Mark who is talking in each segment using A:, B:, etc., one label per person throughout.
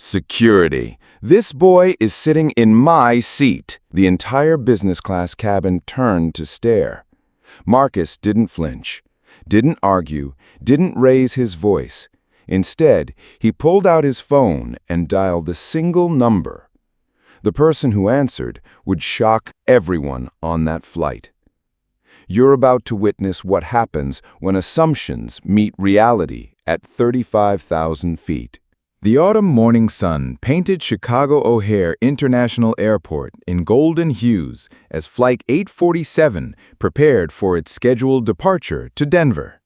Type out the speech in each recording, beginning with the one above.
A: Security. This boy is sitting in my seat. The entire business class cabin turned to stare. Marcus didn't flinch, didn't argue, didn't raise his voice. Instead, he pulled out his phone and dialed a single number. The person who answered would shock everyone on that flight. You're about to witness what happens when assumptions meet reality at 35,000 feet. The autumn morning sun painted Chicago O'Hare International Airport in golden hues as Flight 847 prepared for its scheduled departure to Denver.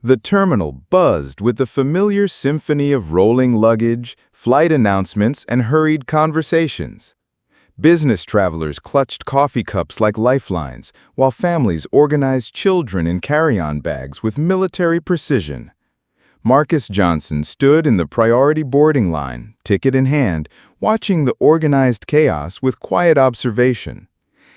A: The terminal buzzed with the familiar symphony of rolling luggage, flight announcements, and hurried conversations. Business travelers clutched coffee cups like lifelines, while families organized children in carry-on bags with military precision. Marcus Johnson stood in the priority boarding line, ticket in hand, watching the organized chaos with quiet observation.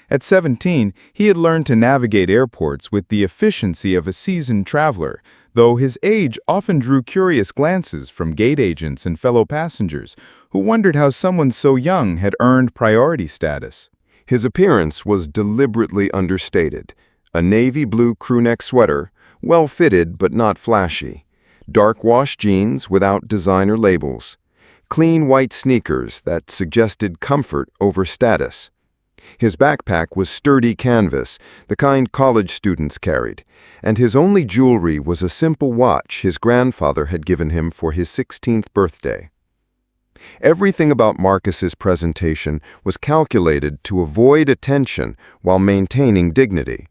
A: At 17, he had learned to navigate airports with the efficiency of a seasoned traveler, though his age often drew curious glances from gate agents and fellow passengers who wondered how someone so young had earned priority status.
B: His appearance was deliberately understated. A navy blue crewneck sweater, well-fitted but not flashy. Dark wash jeans without designer labels. Clean white sneakers that suggested comfort over status. His backpack was sturdy canvas, the kind college students carried, and his only jewelry was a simple watch his grandfather had given him for his 16th birthday. Everything about Marcus's presentation was calculated to avoid attention while maintaining dignity.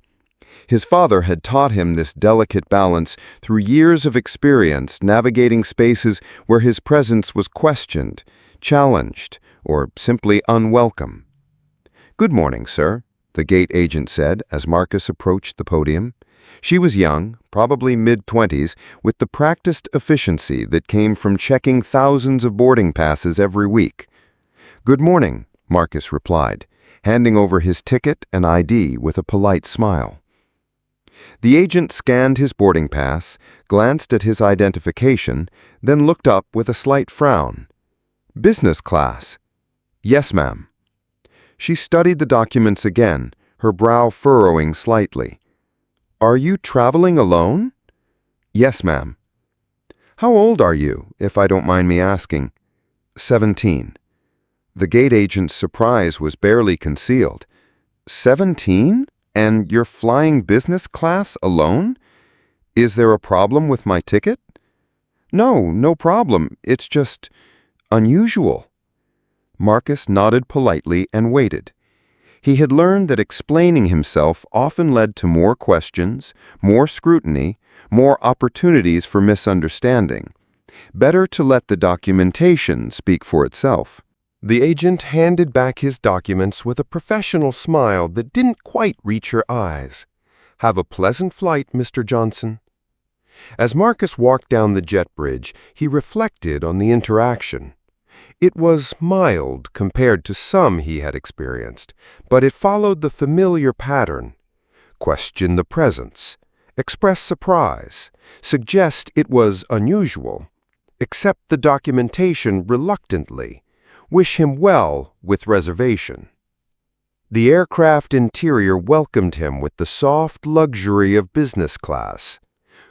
B: His father had taught him this delicate balance through years of experience navigating spaces where his presence was questioned, challenged, or simply unwelcome. "Good morning, sir," the gate agent said as Marcus approached the podium. She was young, probably mid-20s, with the practiced efficiency that came from checking thousands of boarding passes every week. "Good morning," Marcus replied, handing over his ticket and ID with a polite smile. The agent scanned his boarding pass, glanced at his identification, then looked up with a slight frown. "Business class?" "Yes, ma'am." She studied the documents again, her brow furrowing slightly. "Are you traveling alone?" "Yes, ma'am." "How old are you, if I don't mind me asking?" 17. The gate agent's surprise was barely concealed. 17? And you're flying business class alone? Is there a problem with my ticket? No problem. It's just unusual." Marcus nodded politely and waited. He had learned that explaining himself often led to more questions, more scrutiny, more opportunities for misunderstanding. Better to let the documentation speak for itself. The agent handed back his documents with a professional smile that didn't quite reach her eyes. "Have a pleasant flight, Mr. Johnson." As Marcus walked down the jet bridge, he reflected on the interaction. It was mild compared to some he had experienced, but it followed the familiar pattern. Question the presence, express surprise, suggest it was unusual, accept the documentation reluctantly, wish him well with reservation. The aircraft interior welcomed him with the soft luxury of business class.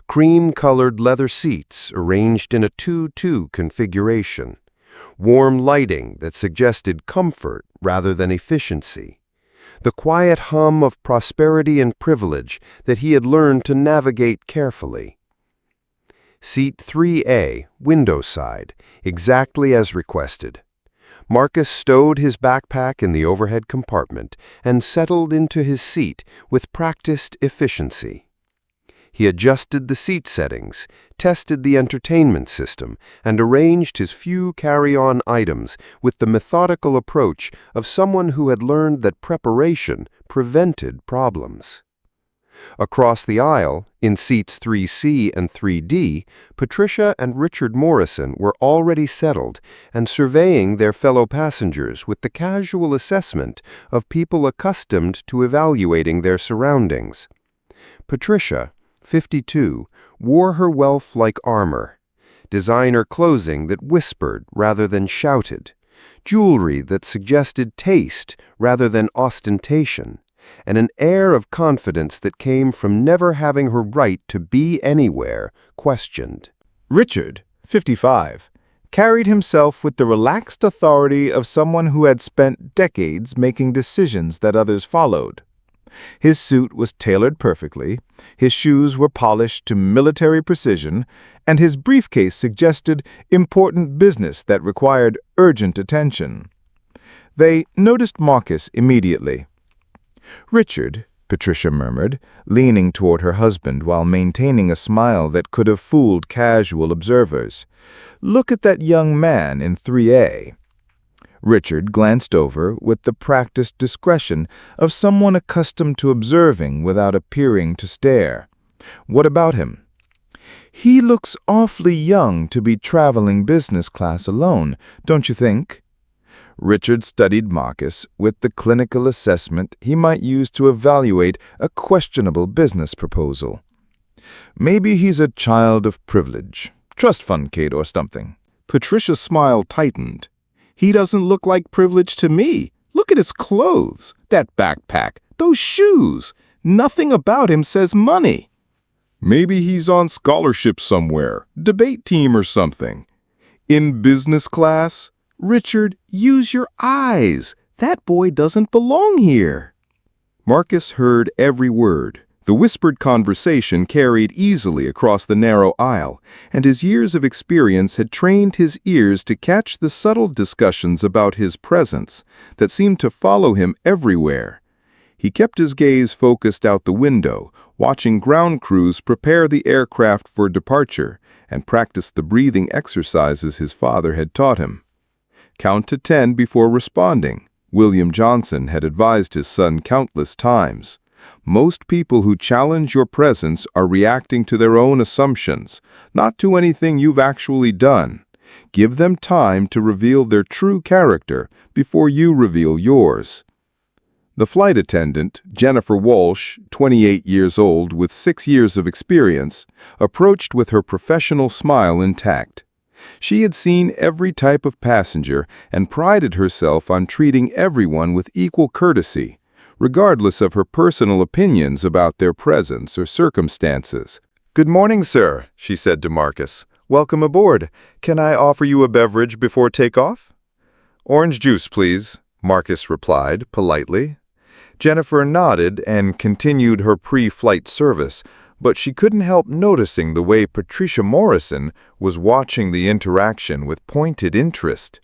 B: Cream-colored leather seats arranged in a 2-2 configuration. Warm lighting that suggested comfort rather than efficiency. The quiet hum of prosperity and privilege that he had learned to navigate carefully. Seat 3A, window side, exactly as requested. Marcus stowed his backpack in the overhead compartment and settled into his seat with practiced efficiency. He adjusted the seat settings, tested the entertainment system, and arranged his few carry-on items with the methodical approach of someone who had learned that preparation prevented problems. Across the aisle, in seats 3C and 3D, Patricia and Richard Morrison were already settled and surveying their fellow passengers with the casual assessment of people accustomed to evaluating their surroundings. Patricia, 52, wore her wealth like armor. designer clothing that whispered rather than shouted, jewelry that suggested taste rather than ostentation, and an air of confidence that came from never having her right to be anywhere questioned.
A: Richard, 55, carried himself with the relaxed authority of someone who had spent decades making decisions that others followed. His suit was tailored perfectly, his shoes were polished to military precision, and his briefcase suggested important business that required urgent attention. They noticed Marcus immediately. "Richard," Patricia murmured, leaning toward her husband while maintaining a smile that could have fooled casual observers. "Look at that young man in 3A." Richard glanced over with the practiced discretion of someone accustomed to observing without appearing to stare. "What about him?" "He looks awfully young to be traveling business class alone, don't you think?" Richard studied Marcus with the clinical assessment he might use to evaluate a questionable business proposal. "Maybe he's a child of privilege, trust fund kid or something."
C: Patricia's smile tightened. "He doesn't look like privilege to me. Look at his clothes, that backpack, those shoes. Nothing about him says money." "Maybe he's on scholarship somewhere, debate team or something." "In business class? Richard, use your eyes. That boy doesn't belong here." Marcus heard every word. The whispered conversation carried easily across the narrow aisle, and his years of experience had trained his ears to catch the subtle discussions about his presence that seemed to follow him everywhere. He kept his gaze focused out the window, watching ground crews prepare the aircraft for departure and practice the breathing exercises his father had taught him. "Count to 10 before responding," William Johnson had advised his son countless times. "Most people who challenge your presence are reacting to their own assumptions, not to anything you've actually done. Give them time to reveal their true character before you reveal yours." The flight attendant, Jennifer Walsh, 28 years old with 6 years of experience, approached with her professional smile intact. She had seen every type of passenger and prided herself on treating everyone with equal courtesy, regardless of her personal opinions about their presence or circumstances. "Good morning, sir," she said to Marcus. "Welcome aboard. Can I offer you a beverage before takeoff?" "Orange juice, please," Marcus replied politely. Jennifer nodded and continued her pre-flight service, but she couldn't help noticing the way Patricia Morrison was watching the interaction with pointed interest.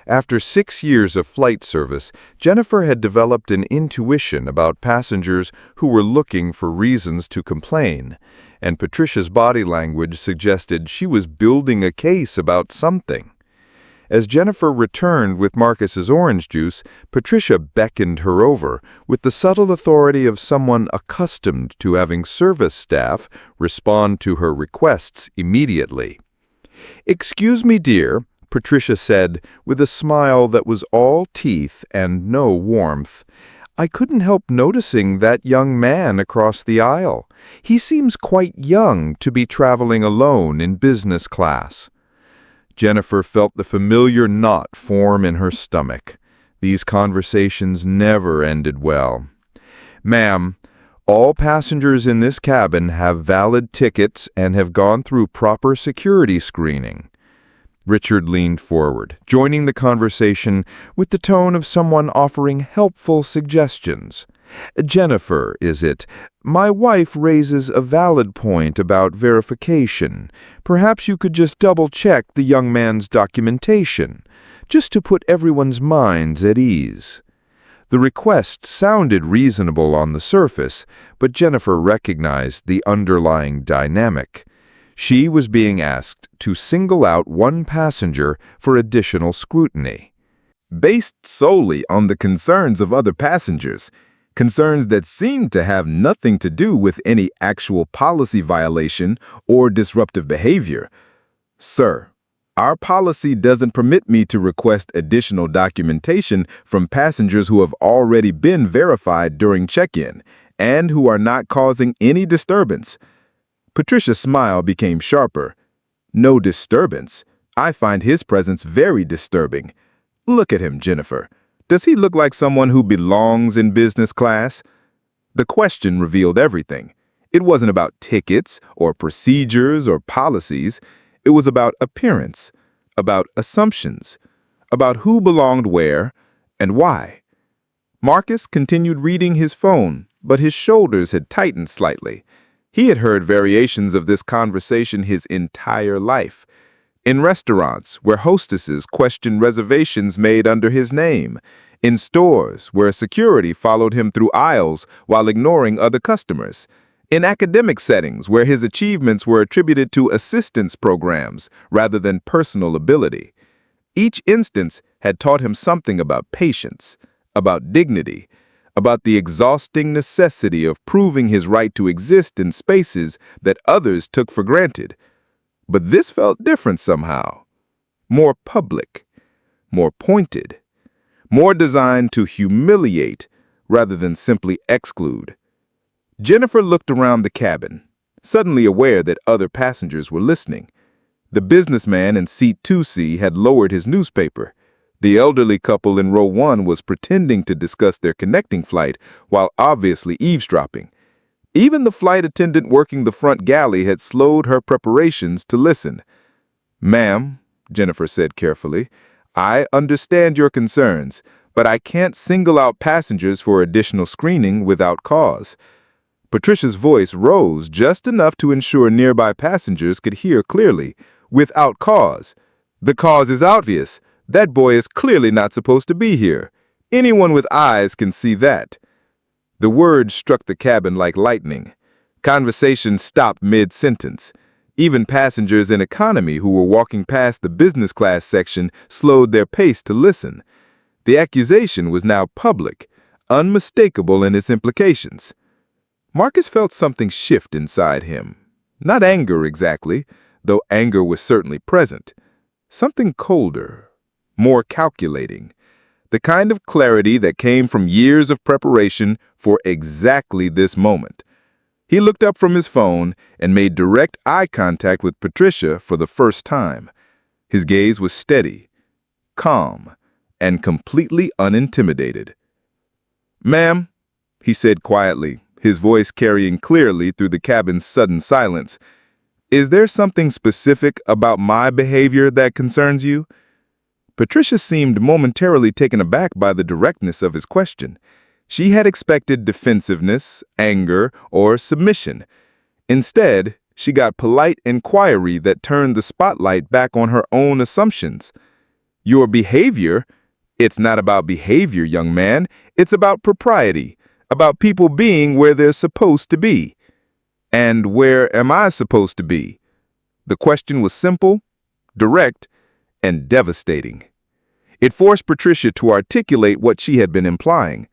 C: After 6 years of flight service, Jennifer had developed an intuition about passengers who were looking for reasons to complain, and Patricia's body language suggested she was building a case about something. As Jennifer returned with Marcus's orange juice, Patricia beckoned her over with the subtle authority of someone accustomed to having service staff respond to her requests immediately. "Excuse me, dear," Patricia said with a smile that was all teeth and no warmth. "I couldn't help noticing that young man across the aisle. He seems quite young to be traveling alone in business class." Jennifer felt the familiar knot form in her stomach. These conversations never ended well. "Ma'am, all passengers in this cabin have valid tickets and have gone through proper security screening." Richard leaned forward, joining the conversation with the tone of someone offering helpful suggestions. "Jennifer, is it? My wife raises a valid point about verification. Perhaps you could just double-check the young man's documentation, just to put everyone's minds at ease." The request sounded reasonable on the surface, but Jennifer recognized the underlying dynamic. She was being asked to single out one passenger for additional scrutiny. Based solely on the concerns of other passengers, concerns that seemed to have nothing to do with any actual policy violation or disruptive behavior. "Sir, our policy doesn't permit me to request additional documentation from passengers who have already been verified during check-in and who are not causing any disturbance." Patricia's smile became sharper. No disturbance. I find his presence very disturbing. Look at him, Jennifer. Does he look like someone who belongs in business class? The question revealed everything. It wasn't about tickets or procedures or policies. It was about appearance, about assumptions, about who belonged where and why. Marcus continued reading his phone, but his shoulders had tightened slightly. He had heard variations of this conversation his entire life. In restaurants where hostesses questioned reservations made under his name. In stores where security followed him through aisles while ignoring other customers. In academic settings where his achievements were attributed to assistance programs rather than personal ability. Each instance had taught him something about patience, about dignity, about the exhausting necessity of proving his right to exist in spaces that others took for granted. But this felt different somehow. More public, more pointed, more designed to humiliate rather than simply exclude. Jennifer looked around the cabin, suddenly aware that other passengers were listening. The businessman in seat 2C had lowered his newspaper. The elderly couple in row 1 was pretending to discuss their connecting flight while obviously eavesdropping. Even the flight attendant working the front galley had slowed her preparations to listen. "Ma'am," Jennifer said carefully, "I understand your concerns, but I can't single out passengers for additional screening without cause." Patricia's voice rose just enough to ensure nearby passengers could hear clearly. "Without cause. The cause is obvious. That boy is clearly not supposed to be here. Anyone with eyes can see that." The words struck the cabin like lightning. Conversation stopped mid-sentence. Even passengers in economy who were walking past the business class section slowed their pace to listen. The accusation was now public, unmistakable in its implications. Marcus felt something shift inside him. Not anger exactly, though anger was certainly present. Something colder, more calculating. The kind of clarity that came from years of preparation for exactly this moment. He looked up from his phone and made direct eye contact with Patricia for the first time. His gaze was steady, calm, and completely unintimidated. "Ma'am," he said quietly, his voice carrying clearly through the cabin's sudden silence, "is there something specific about my behavior that concerns you?" Patricia seemed momentarily taken aback by the directness of his question. She had expected defensiveness, anger, or submission. Instead, she got polite inquiry that turned the spotlight back on her own assumptions. "Your behavior? It's not about behavior, young man. It's about propriety, about people being where they're supposed to be." "And where am I supposed to be?" The question was simple, direct, and devastating. It forced Patricia to articulate what she had been implying,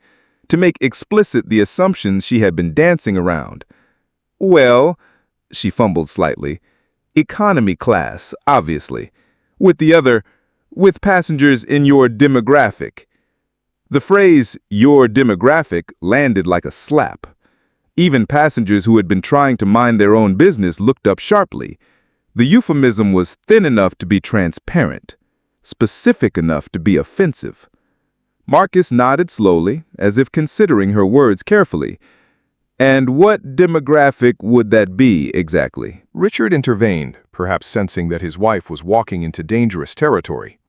C: to make explicit the assumptions she had been dancing around. "Well," she fumbled slightly, "economy class, obviously. With passengers in your demographic." The phrase, "your demographic," landed like a slap. Even passengers who had been trying to mind their own business looked up sharply. The euphemism was thin enough to be transparent, specific enough to be offensive. Marcus nodded slowly, as if considering her words carefully. "And what demographic would that be exactly?"
B: Richard intervened, perhaps sensing that his wife was walking into dangerous territory.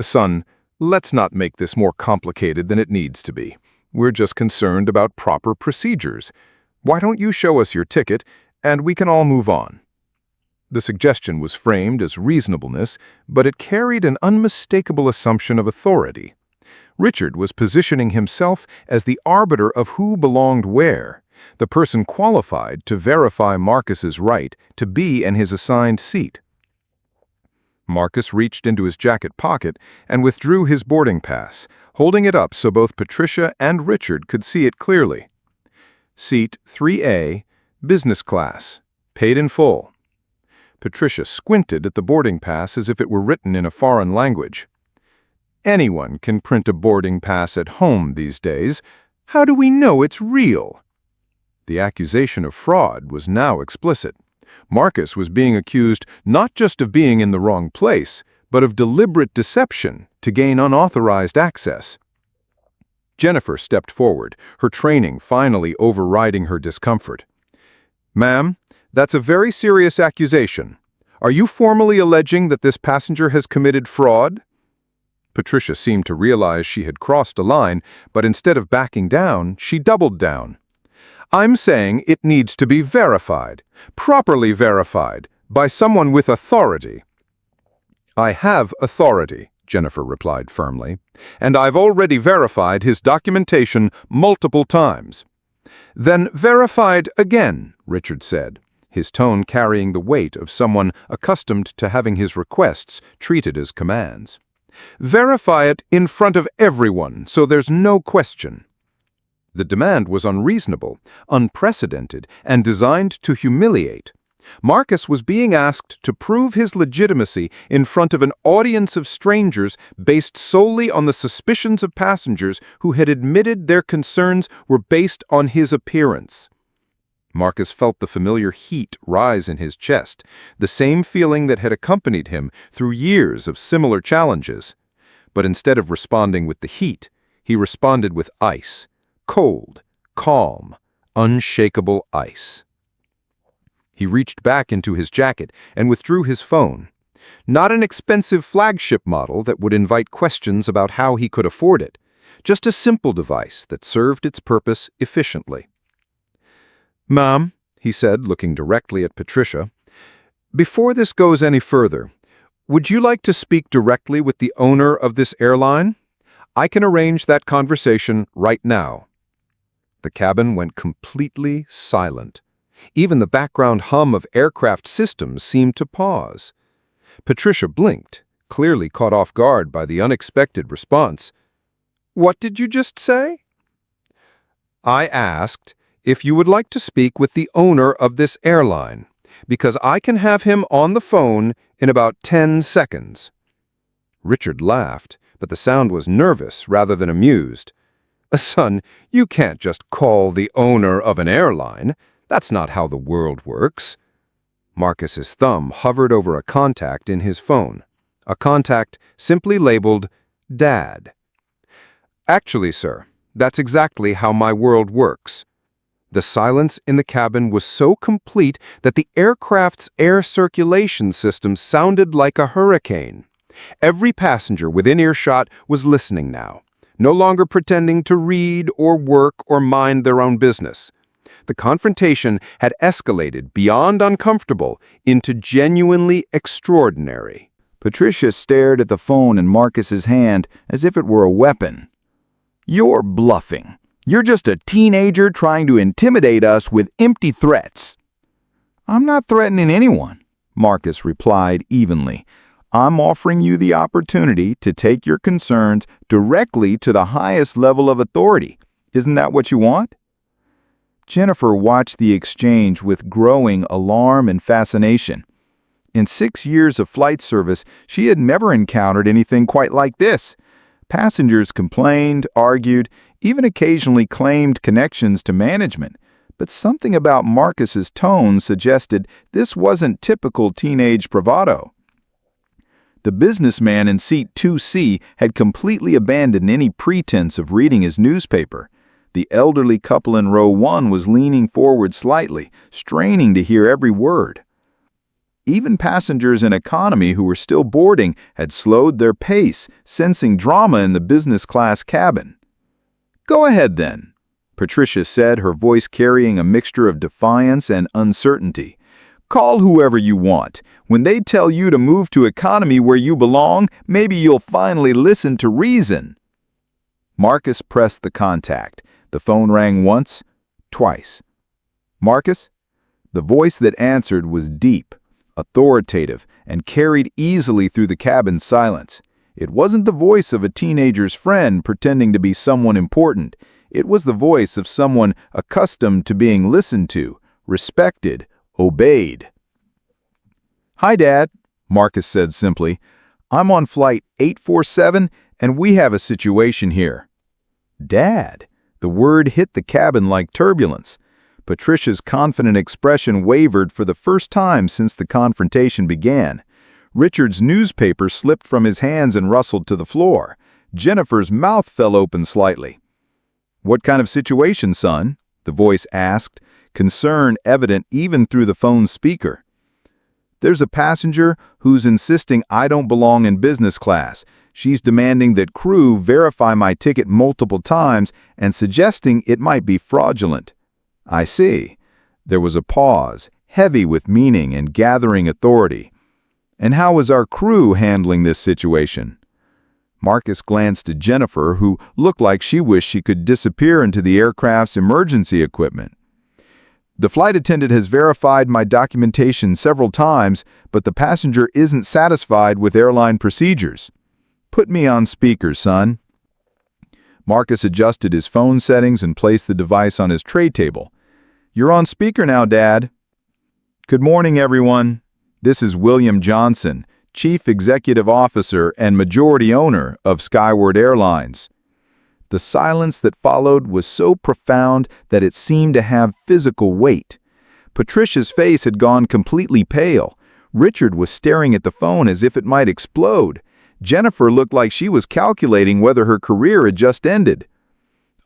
B: "Son, let's not make this more complicated than it needs to be. We're just concerned about proper procedures. Why don't you show us your ticket, and we can all move on?" The suggestion was framed as reasonableness, but it carried an unmistakable assumption of authority. Richard was positioning himself as the arbiter of who belonged where, the person qualified to verify Marcus's right to be in his assigned seat. Marcus reached into his jacket pocket and withdrew his boarding pass, holding it up so both Patricia and Richard could see it clearly. Seat 3A, business class, paid in full. Patricia squinted at the boarding pass as if it were written in a foreign language. "Anyone can print a boarding pass at home these days. How do we know it's real?" The accusation of fraud was now explicit. Marcus was being accused not just of being in the wrong place, but of deliberate deception to gain unauthorized access. Jennifer stepped forward, her training finally overriding her discomfort. "Ma'am, that's a very serious accusation. Are you formally alleging that this passenger has committed fraud?" Patricia seemed to realize she had crossed a line, but instead of backing down, she doubled down. "I'm saying it needs to be verified, properly verified, by someone with authority." "I have authority," Jennifer replied firmly, "and I've already verified his documentation multiple times." "Then verified again," Richard said, his tone carrying the weight of someone accustomed to having his requests treated as commands. "Verify it in front of everyone, so there's no question." The demand was unreasonable, unprecedented, and designed to humiliate. Marcus was being asked to prove his legitimacy in front of an audience of strangers based solely on the suspicions of passengers who had admitted their concerns were based on his appearance. Marcus felt the familiar heat rise in his chest, the same feeling that had accompanied him through years of similar challenges. But instead of responding with the heat, he responded with ice. Cold, calm, unshakable ice. He reached back into his jacket and withdrew his phone. Not an expensive flagship model that would invite questions about how he could afford it, just a simple device that served its purpose efficiently. "Ma'am," he said, looking directly at Patricia, "before this goes any further, would you like to speak directly with the owner of this airline? I can arrange that conversation right now." The cabin went completely silent. Even the background hum of aircraft systems seemed to pause. Patricia blinked, clearly caught off guard by the unexpected response. "What did you just say?" "I asked if you would like to speak with the owner of this airline, because I can have him on the phone in about 10 seconds. Richard laughed, but the sound was nervous rather than amused. "Son, you can't just call the owner of an airline. That's not how the world works." Marcus's thumb hovered over a contact in his phone, a contact simply labeled Dad. "Actually, sir, that's exactly how my world works." The silence in the cabin was so complete that the aircraft's air circulation system sounded like a hurricane. Every passenger within earshot was listening now, no longer pretending to read or work or mind their own business. The confrontation had escalated beyond uncomfortable into genuinely extraordinary.
A: Patricia stared at the phone in Marcus's hand as if it were a weapon. "You're bluffing. You're just a teenager trying to intimidate us with empty threats." "I'm not threatening anyone," Marcus replied evenly. "I'm offering you the opportunity to take your concerns directly to the highest level of authority. Isn't that what you want?" Jennifer watched the exchange with growing alarm and fascination. In 6 years of flight service, she had never encountered anything quite like this. Passengers complained, argued, even occasionally claimed connections to management. But something about Marcus's tone suggested this wasn't typical teenage bravado. The businessman in seat 2C had completely abandoned any pretense of reading his newspaper. The elderly couple in row 1 was leaning forward slightly, straining to hear every word. Even passengers in economy who were still boarding had slowed their pace, sensing drama in the business class cabin. "Go ahead then," Patricia said, her voice carrying a mixture of defiance and uncertainty. "Call whoever you want. When they tell you to move to economy where you belong, maybe you'll finally listen to reason." Marcus pressed the contact. The phone rang once, twice. "Marcus?" The voice that answered was deep, authoritative, and carried easily through the cabin's silence. It wasn't the voice of a teenager's friend pretending to be someone important. It was the voice of someone accustomed to being listened to, respected, obeyed. "Hi, Dad," Marcus said simply. "I'm on flight 847, and we have a situation here." Dad. The word hit the cabin like turbulence.
C: Patricia's confident expression wavered for the first time since the confrontation began. Richard's newspaper slipped from his hands and rustled to the floor. Jennifer's mouth fell open slightly. "What kind of situation, son?" the voice asked, concern evident even through the phone's speaker. "There's a passenger who's insisting I don't belong in business class. She's demanding that crew verify my ticket multiple times and suggesting it might be fraudulent." "I see." There was a pause, heavy with meaning and gathering authority. "And how is our crew handling this situation?" Marcus glanced at Jennifer, who looked like she wished she could disappear into the aircraft's emergency equipment. "The flight attendant has verified my documentation several times, but the passenger isn't satisfied with airline procedures." "Put me on speaker, son." Marcus adjusted his phone settings and placed the device on his tray table. "You're on speaker now, Dad." "Good morning, everyone. This is William Johnson, Chief Executive Officer and majority owner of Skyward Airlines." The silence that followed was so profound that it seemed to have physical weight. Patricia's face had gone completely pale. Richard was staring at the phone as if it might explode. Jennifer looked like she was calculating whether her career had just ended.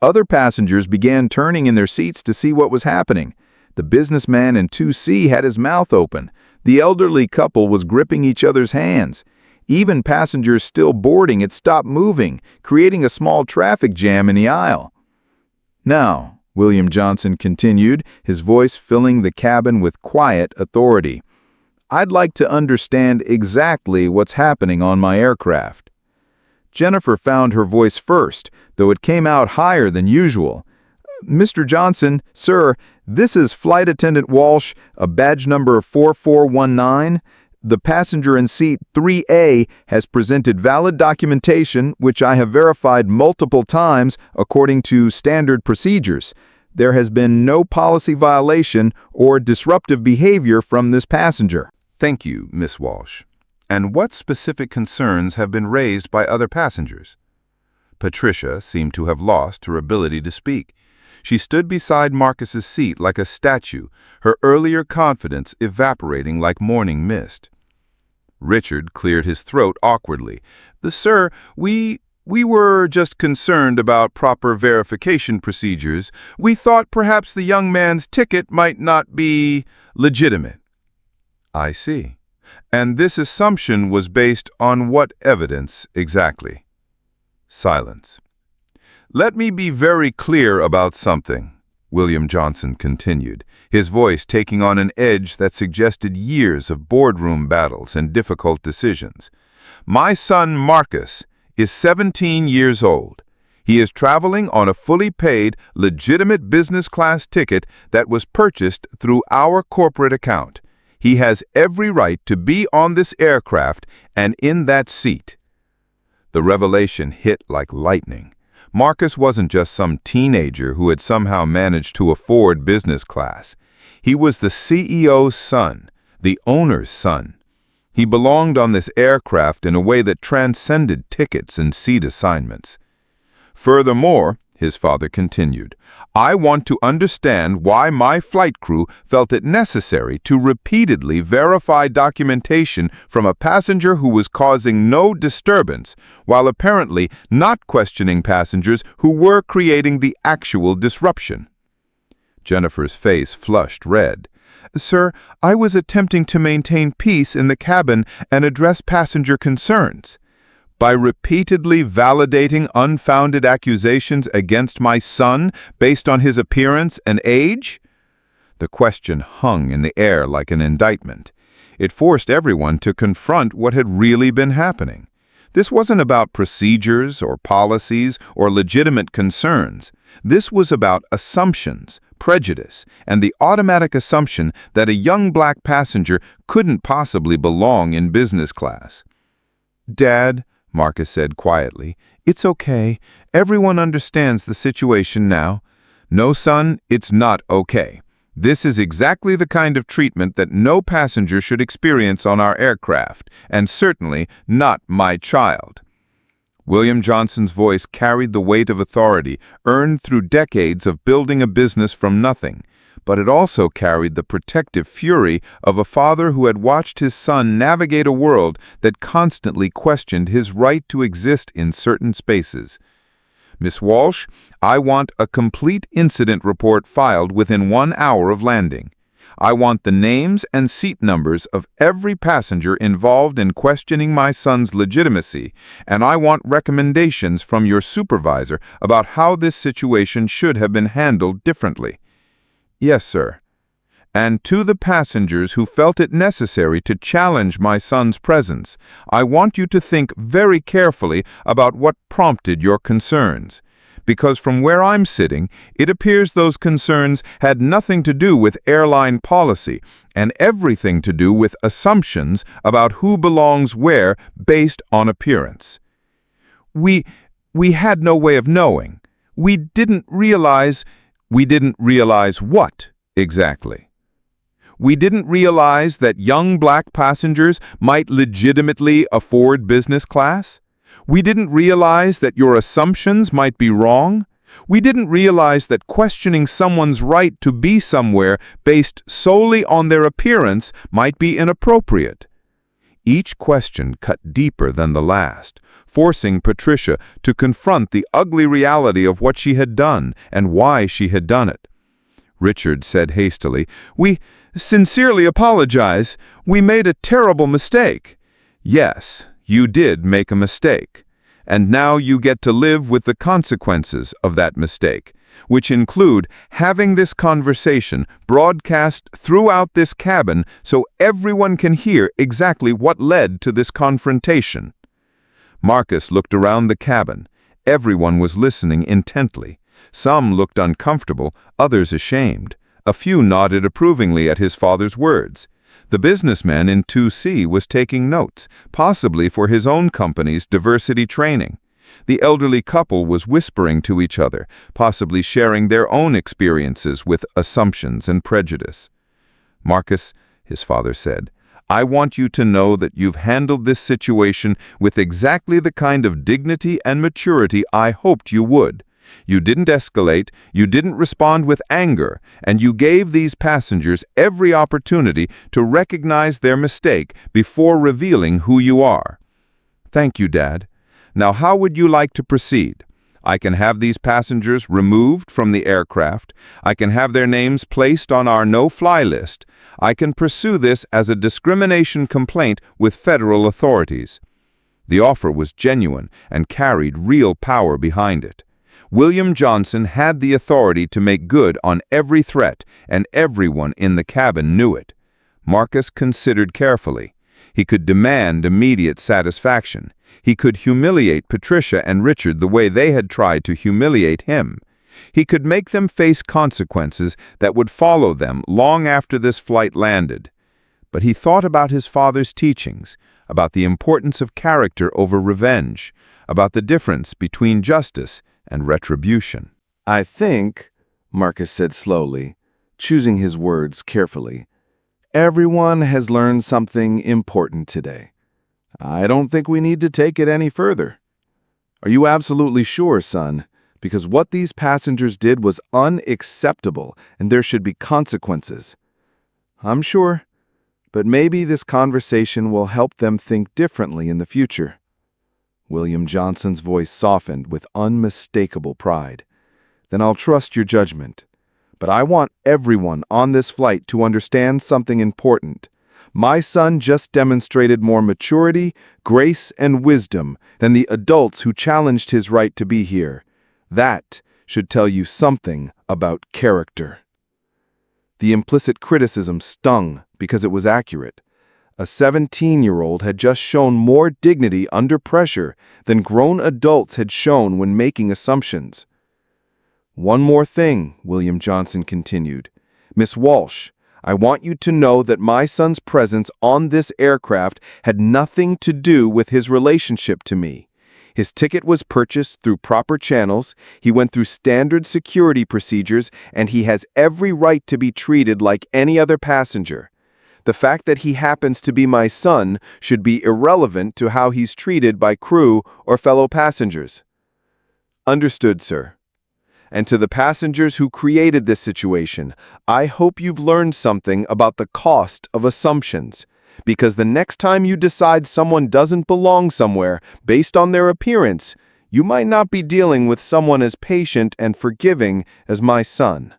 C: Other passengers began turning in their seats to see what was happening. The businessman in 2C had his mouth open. The elderly couple was gripping each other's hands. Even passengers still boarding had stopped moving, creating a small traffic jam in the aisle. "Now," William Johnson continued, his voice filling the cabin with quiet authority, "I'd like to understand exactly what's happening on my aircraft." Jennifer found her voice first, though it came out higher than usual. "Mr. Johnson, sir, this is Flight Attendant Walsh, a badge number 4419. The passenger in seat 3A has presented valid documentation, which I have verified multiple times according to standard procedures. There has been no policy violation or disruptive behavior from this passenger."
B: Thank you, Miss Walsh. And what specific concerns have been raised by other passengers? Patricia seemed to have lost her ability to speak. She stood beside Marcus's seat like a statue, her earlier confidence evaporating like morning mist. Richard cleared his throat awkwardly. "Sir, we were just concerned about proper verification procedures. We thought perhaps the young man's ticket might not be legitimate." "I see. And this assumption was based on what evidence exactly?" Silence. "Let me be very clear about something," William Johnson continued, his voice taking on an edge that suggested years of boardroom battles and difficult decisions. "My son Marcus is 17 years old. He is traveling on a fully paid, legitimate business class ticket that was purchased through our corporate account. He has every right to be on this aircraft and in that seat." The revelation hit like lightning. Marcus wasn't just some teenager who had somehow managed to afford business class. He was the CEO's son, the owner's son. He belonged on this aircraft in a way that transcended tickets and seat assignments. "Furthermore," his father continued, "I want to understand why my flight crew felt it necessary to repeatedly verify documentation from a passenger who was causing no disturbance, while apparently not questioning passengers who were creating the actual disruption." Jennifer's face flushed red. "Sir, I was attempting to maintain peace in the cabin and address passenger concerns. By repeatedly validating unfounded accusations against my son based on his appearance and age?" The question hung in the air like an indictment. It forced everyone to confront what had really been happening. This wasn't about procedures or policies or legitimate concerns. This was about assumptions, prejudice, and the automatic assumption that a young black passenger couldn't possibly belong in business class. "Dad," Marcus said quietly, "it's okay. Everyone understands the situation now." "No, son, it's not okay. This is exactly the kind of treatment that no passenger should experience on our aircraft, and certainly not my child." William Johnson's voice carried the weight of authority earned through decades of building a business from nothing, but it also carried the protective fury of a father who had watched his son navigate a world that constantly questioned his right to exist in certain spaces. Miss Walsh, I want a complete incident report filed within 1 hour of landing. I want the names and seat numbers of every passenger involved in questioning my son's legitimacy, and I want recommendations from your supervisor about how this situation should have been handled differently. Yes, sir. And to the passengers who felt it necessary to challenge my son's presence, I want you to think very carefully about what prompted your concerns. Because from where I'm sitting, it appears those concerns had nothing to do with airline policy and everything to do with assumptions about who belongs where based on appearance. We had no way of knowing. We didn't realize what, exactly? We didn't realize that young black passengers might legitimately afford business class. We didn't realize that your assumptions might be wrong. We didn't realize that questioning someone's right to be somewhere based solely on their appearance might be inappropriate. Each question cut deeper than the last, forcing Patricia to confront the ugly reality of what she had done and why she had done it. Richard said hastily, "We sincerely apologize. We made a terrible mistake." Yes, you did make a mistake, and now you get to live with the consequences of that mistake, which include having this conversation broadcast throughout this cabin so everyone can hear exactly what led to this confrontation. Marcus looked around the cabin. Everyone was listening intently. Some looked uncomfortable, others ashamed. A few nodded approvingly at his father's words. The businessman in 2C was taking notes, possibly for his own company's diversity training. The elderly couple was whispering to each other, possibly sharing their own experiences with assumptions and prejudice. "Marcus," his father said, "I want you to know that you've handled this situation with exactly the kind of dignity and maturity I hoped you would. You didn't escalate, you didn't respond with anger, and you gave these passengers every opportunity to recognize their mistake before revealing who you are." "Thank you, Dad. Now how would you like to proceed? I can have these passengers removed from the aircraft. I can have their names placed on our no-fly list. I can pursue this as a discrimination complaint with federal authorities." The offer was genuine and carried real power behind it. William Johnson had the authority to make good on every threat, and everyone in the cabin knew it. Marcus considered carefully. He could demand immediate satisfaction. He could humiliate Patricia and Richard the way they had tried to humiliate him. He could make them face consequences that would follow them long after this flight landed. But he thought about his father's teachings, about the importance of character over revenge, about the difference between justice and retribution.
A: "I think," Marcus said slowly, choosing his words carefully, "everyone has learned something important today. I don't think we need to take it any further." "Are you absolutely sure, son? Because what these passengers did was unacceptable, and there should be consequences." "I'm sure, but maybe this conversation will help them think differently in the future." William Johnson's voice softened with unmistakable pride. "Then I'll trust your judgment. But I want everyone on this flight to understand something important. My son just demonstrated more maturity, grace, and wisdom than the adults who challenged his right to be here. That should tell you something about character." The implicit criticism stung because it was accurate. A 17-year-old had just shown more dignity under pressure than grown adults had shown when making assumptions. "One more thing," William Johnson continued. "Miss Walsh, I want you to know that my son's presence on this aircraft had nothing to do with his relationship to me. His ticket was purchased through proper channels, he went through standard security procedures, and he has every right to be treated like any other passenger. The fact that he happens to be my son should be irrelevant to how he's treated by crew or fellow passengers. Understood, sir. And to the passengers who created this situation, I hope you've learned something about the cost of assumptions, because the next time you decide someone doesn't belong somewhere based on their appearance, you might not be dealing with someone as patient and forgiving as my son.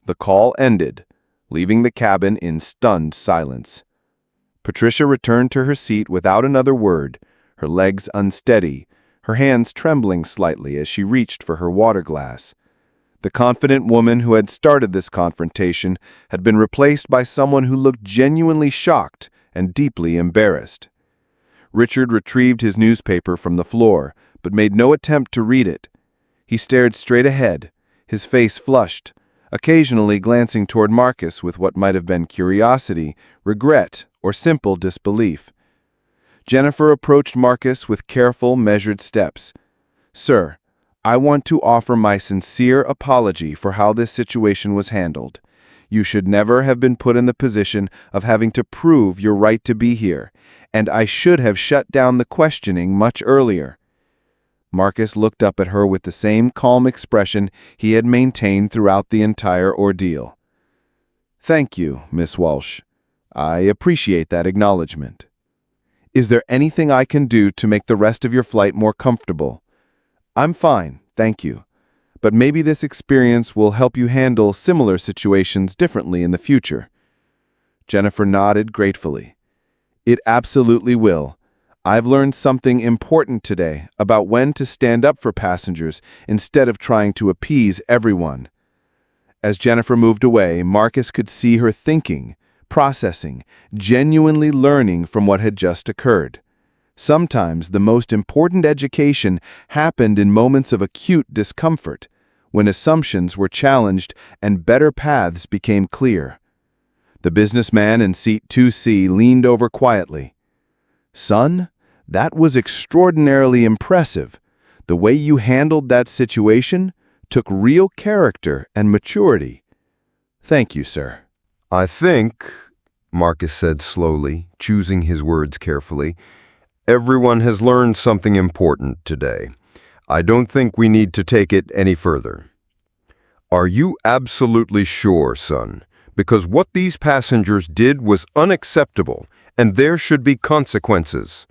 A: The call ended, leaving the cabin in stunned silence. Patricia returned to her seat without another word, her legs unsteady, her hands trembling slightly as she reached for her water glass. The confident woman who had started this confrontation had been replaced by someone who looked genuinely shocked and deeply embarrassed. Richard retrieved his newspaper from the floor, but made no attempt to read it. He stared straight ahead, his face flushed, occasionally glancing toward Marcus with what might have been curiosity, regret, or simple disbelief. Jennifer approached Marcus with careful, measured steps. "Sir, I want to offer my sincere apology for how this situation was handled. You should never have been put in the position of having to prove your right to be here, and I should have shut down the questioning much earlier." Marcus looked up at her with the same calm expression he had maintained throughout the entire ordeal. "Thank you, Miss Walsh. I appreciate that acknowledgement. Is there anything I can do to make the rest of your flight more comfortable?" "I'm fine, thank you. But maybe this experience will help you handle similar situations differently in the future." Jennifer nodded gratefully. "It absolutely will. I've learned something important today about when to stand up for passengers instead of trying to appease everyone." As Jennifer moved away, Marcus could see her thinking, processing, genuinely learning from what had just occurred. Sometimes the most important education happened in moments of acute discomfort, when assumptions were challenged and better paths became clear. The businessman in seat 2C leaned over quietly. "Son, that was extraordinarily impressive. The way you handled that situation took real character and maturity." "Thank you, sir."
B: "I think," Marcus said slowly, choosing his words carefully, "everyone has learned something important today. I don't think we need to take it any further." "Are you absolutely sure, son? Because what these passengers did was unacceptable, and there should be consequences."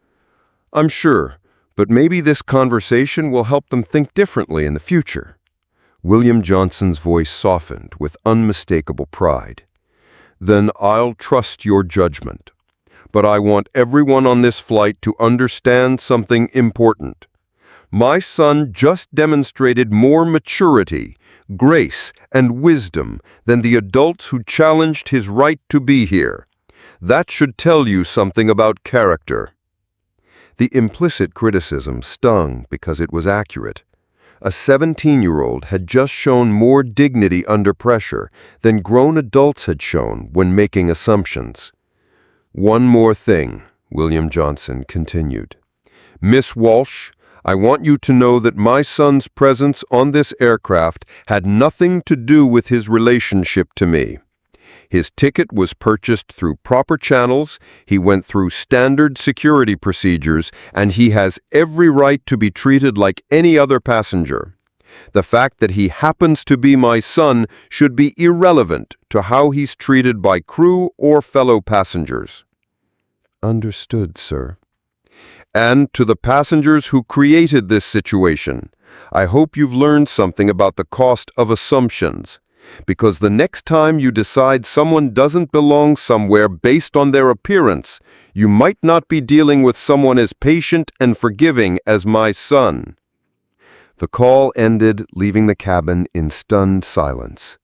B: "I'm sure, but maybe this conversation will help them think differently in the future." William Johnson's voice softened with unmistakable pride. "Then I'll trust your judgment. But I want everyone on this flight to understand something important. My son just demonstrated more maturity, grace, and wisdom than the adults who challenged his right to be here. That should tell you something about character." The implicit criticism stung because it was accurate. A 17-year-old had just shown more dignity under pressure than grown adults had shown when making assumptions. "One more thing," William Johnson continued. "Miss Walsh, I want you to know that my son's presence on this aircraft had nothing to do with his relationship to me. His ticket was purchased through proper channels, he went through standard security procedures, and he has every right to be treated like any other passenger. The fact that he happens to be my son should be irrelevant to how he's treated by crew or fellow passengers." "Understood, sir." "And to the passengers who created this situation, I hope you've learned something about the cost of assumptions. Because the next time you decide someone doesn't belong somewhere based on their appearance, you might not be dealing with someone as patient and forgiving as my son." The call ended, leaving the cabin in stunned silence.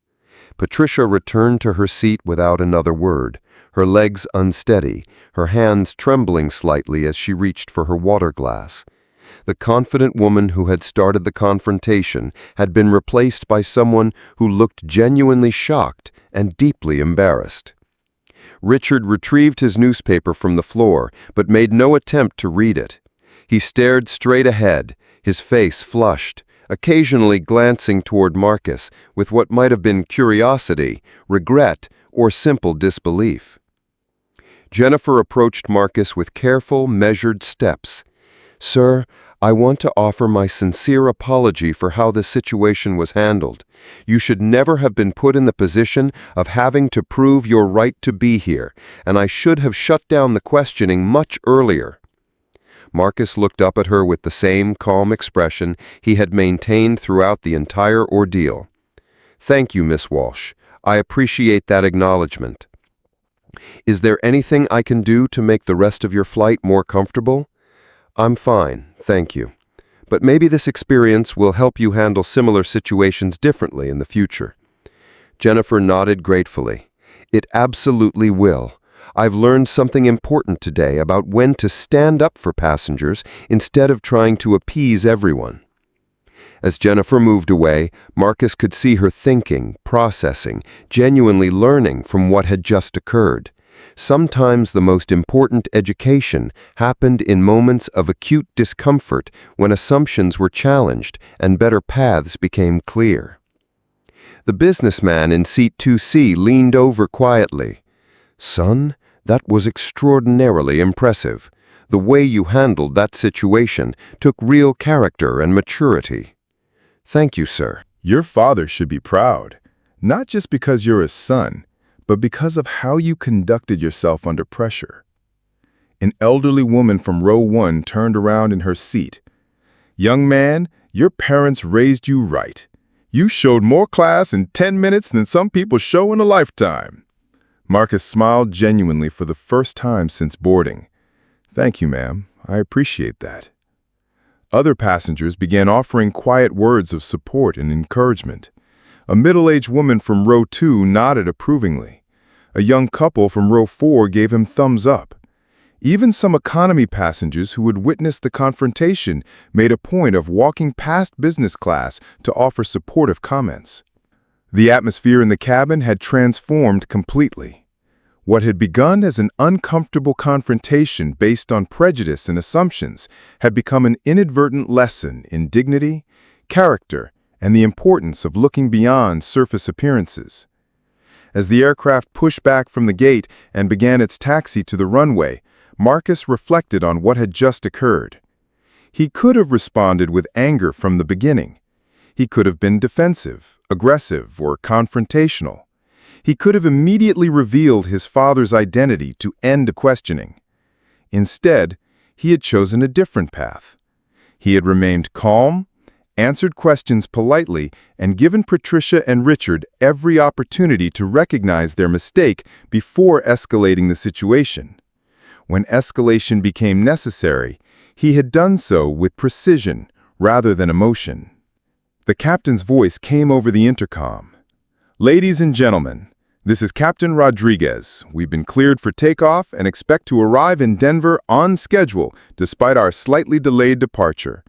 B: Patricia returned to her seat without another word, her legs unsteady, her hands trembling slightly as she reached for her water glass. The confident woman who had started the confrontation had been replaced by someone who looked genuinely shocked and deeply embarrassed. Richard retrieved his newspaper from the floor, but made no attempt to read it. He stared straight ahead, his face flushed, occasionally glancing toward Marcus with what might have been curiosity, regret, or simple disbelief. Jennifer approached Marcus with careful, measured steps. "Sir, I want to offer my sincere apology for how this situation was handled. You should never have been put in the position of having to prove your right to be here, and I should have shut down the questioning much earlier." Marcus looked up at her with the same calm expression he had maintained throughout the entire ordeal. "Thank you, Miss Walsh. I appreciate that acknowledgement. Is there anything I can do to make the rest of your flight more comfortable?" "I'm fine, thank you. But maybe this experience will help you handle similar situations differently in the future." Jennifer nodded gratefully. "It absolutely will. I've learned something important today about when to stand up for passengers instead of trying to appease everyone." As Jennifer moved away, Marcus could see her thinking, processing, genuinely learning from what had just occurred. Sometimes the most important education happened in moments of acute discomfort when assumptions were challenged and better paths became clear. The businessman in seat 2C leaned over quietly. "Son, that was extraordinarily impressive. The way you handled that situation took real character and maturity." "Thank you, sir."
C: Your father should be proud, not just because you're his son, but because of how you conducted yourself under pressure. An elderly woman from row 1 turned around in her seat. "Young man, your parents raised you right. You showed more class in 10 minutes than some people show in a lifetime." Marcus smiled genuinely for the first time since boarding. "Thank you, ma'am. I appreciate that." Other passengers began offering quiet words of support and encouragement. A middle-aged woman from row 2 nodded approvingly. A young couple from row 4 gave him thumbs up. Even some economy passengers who had witnessed the confrontation made a point of walking past business class to offer supportive comments. The atmosphere in the cabin had transformed completely. What had begun as an uncomfortable confrontation based on prejudice and assumptions had become an inadvertent lesson in dignity, character, and the importance of looking beyond surface appearances. As the aircraft pushed back from the gate and began its taxi to the runway, Marcus reflected on what had just occurred. He could have responded with anger from the beginning. He could have been defensive, aggressive, or confrontational. He could have immediately revealed his father's identity to end the questioning. Instead, he had chosen a different path. He had remained calm, answered questions politely, and given Patricia and Richard every opportunity to recognize their mistake before escalating the situation. When escalation became necessary, he had done so with precision rather than emotion. The captain's voice came over the intercom. "Ladies and gentlemen, this is Captain Rodriguez. We've been cleared for takeoff and expect to arrive in Denver on schedule despite our slightly delayed departure.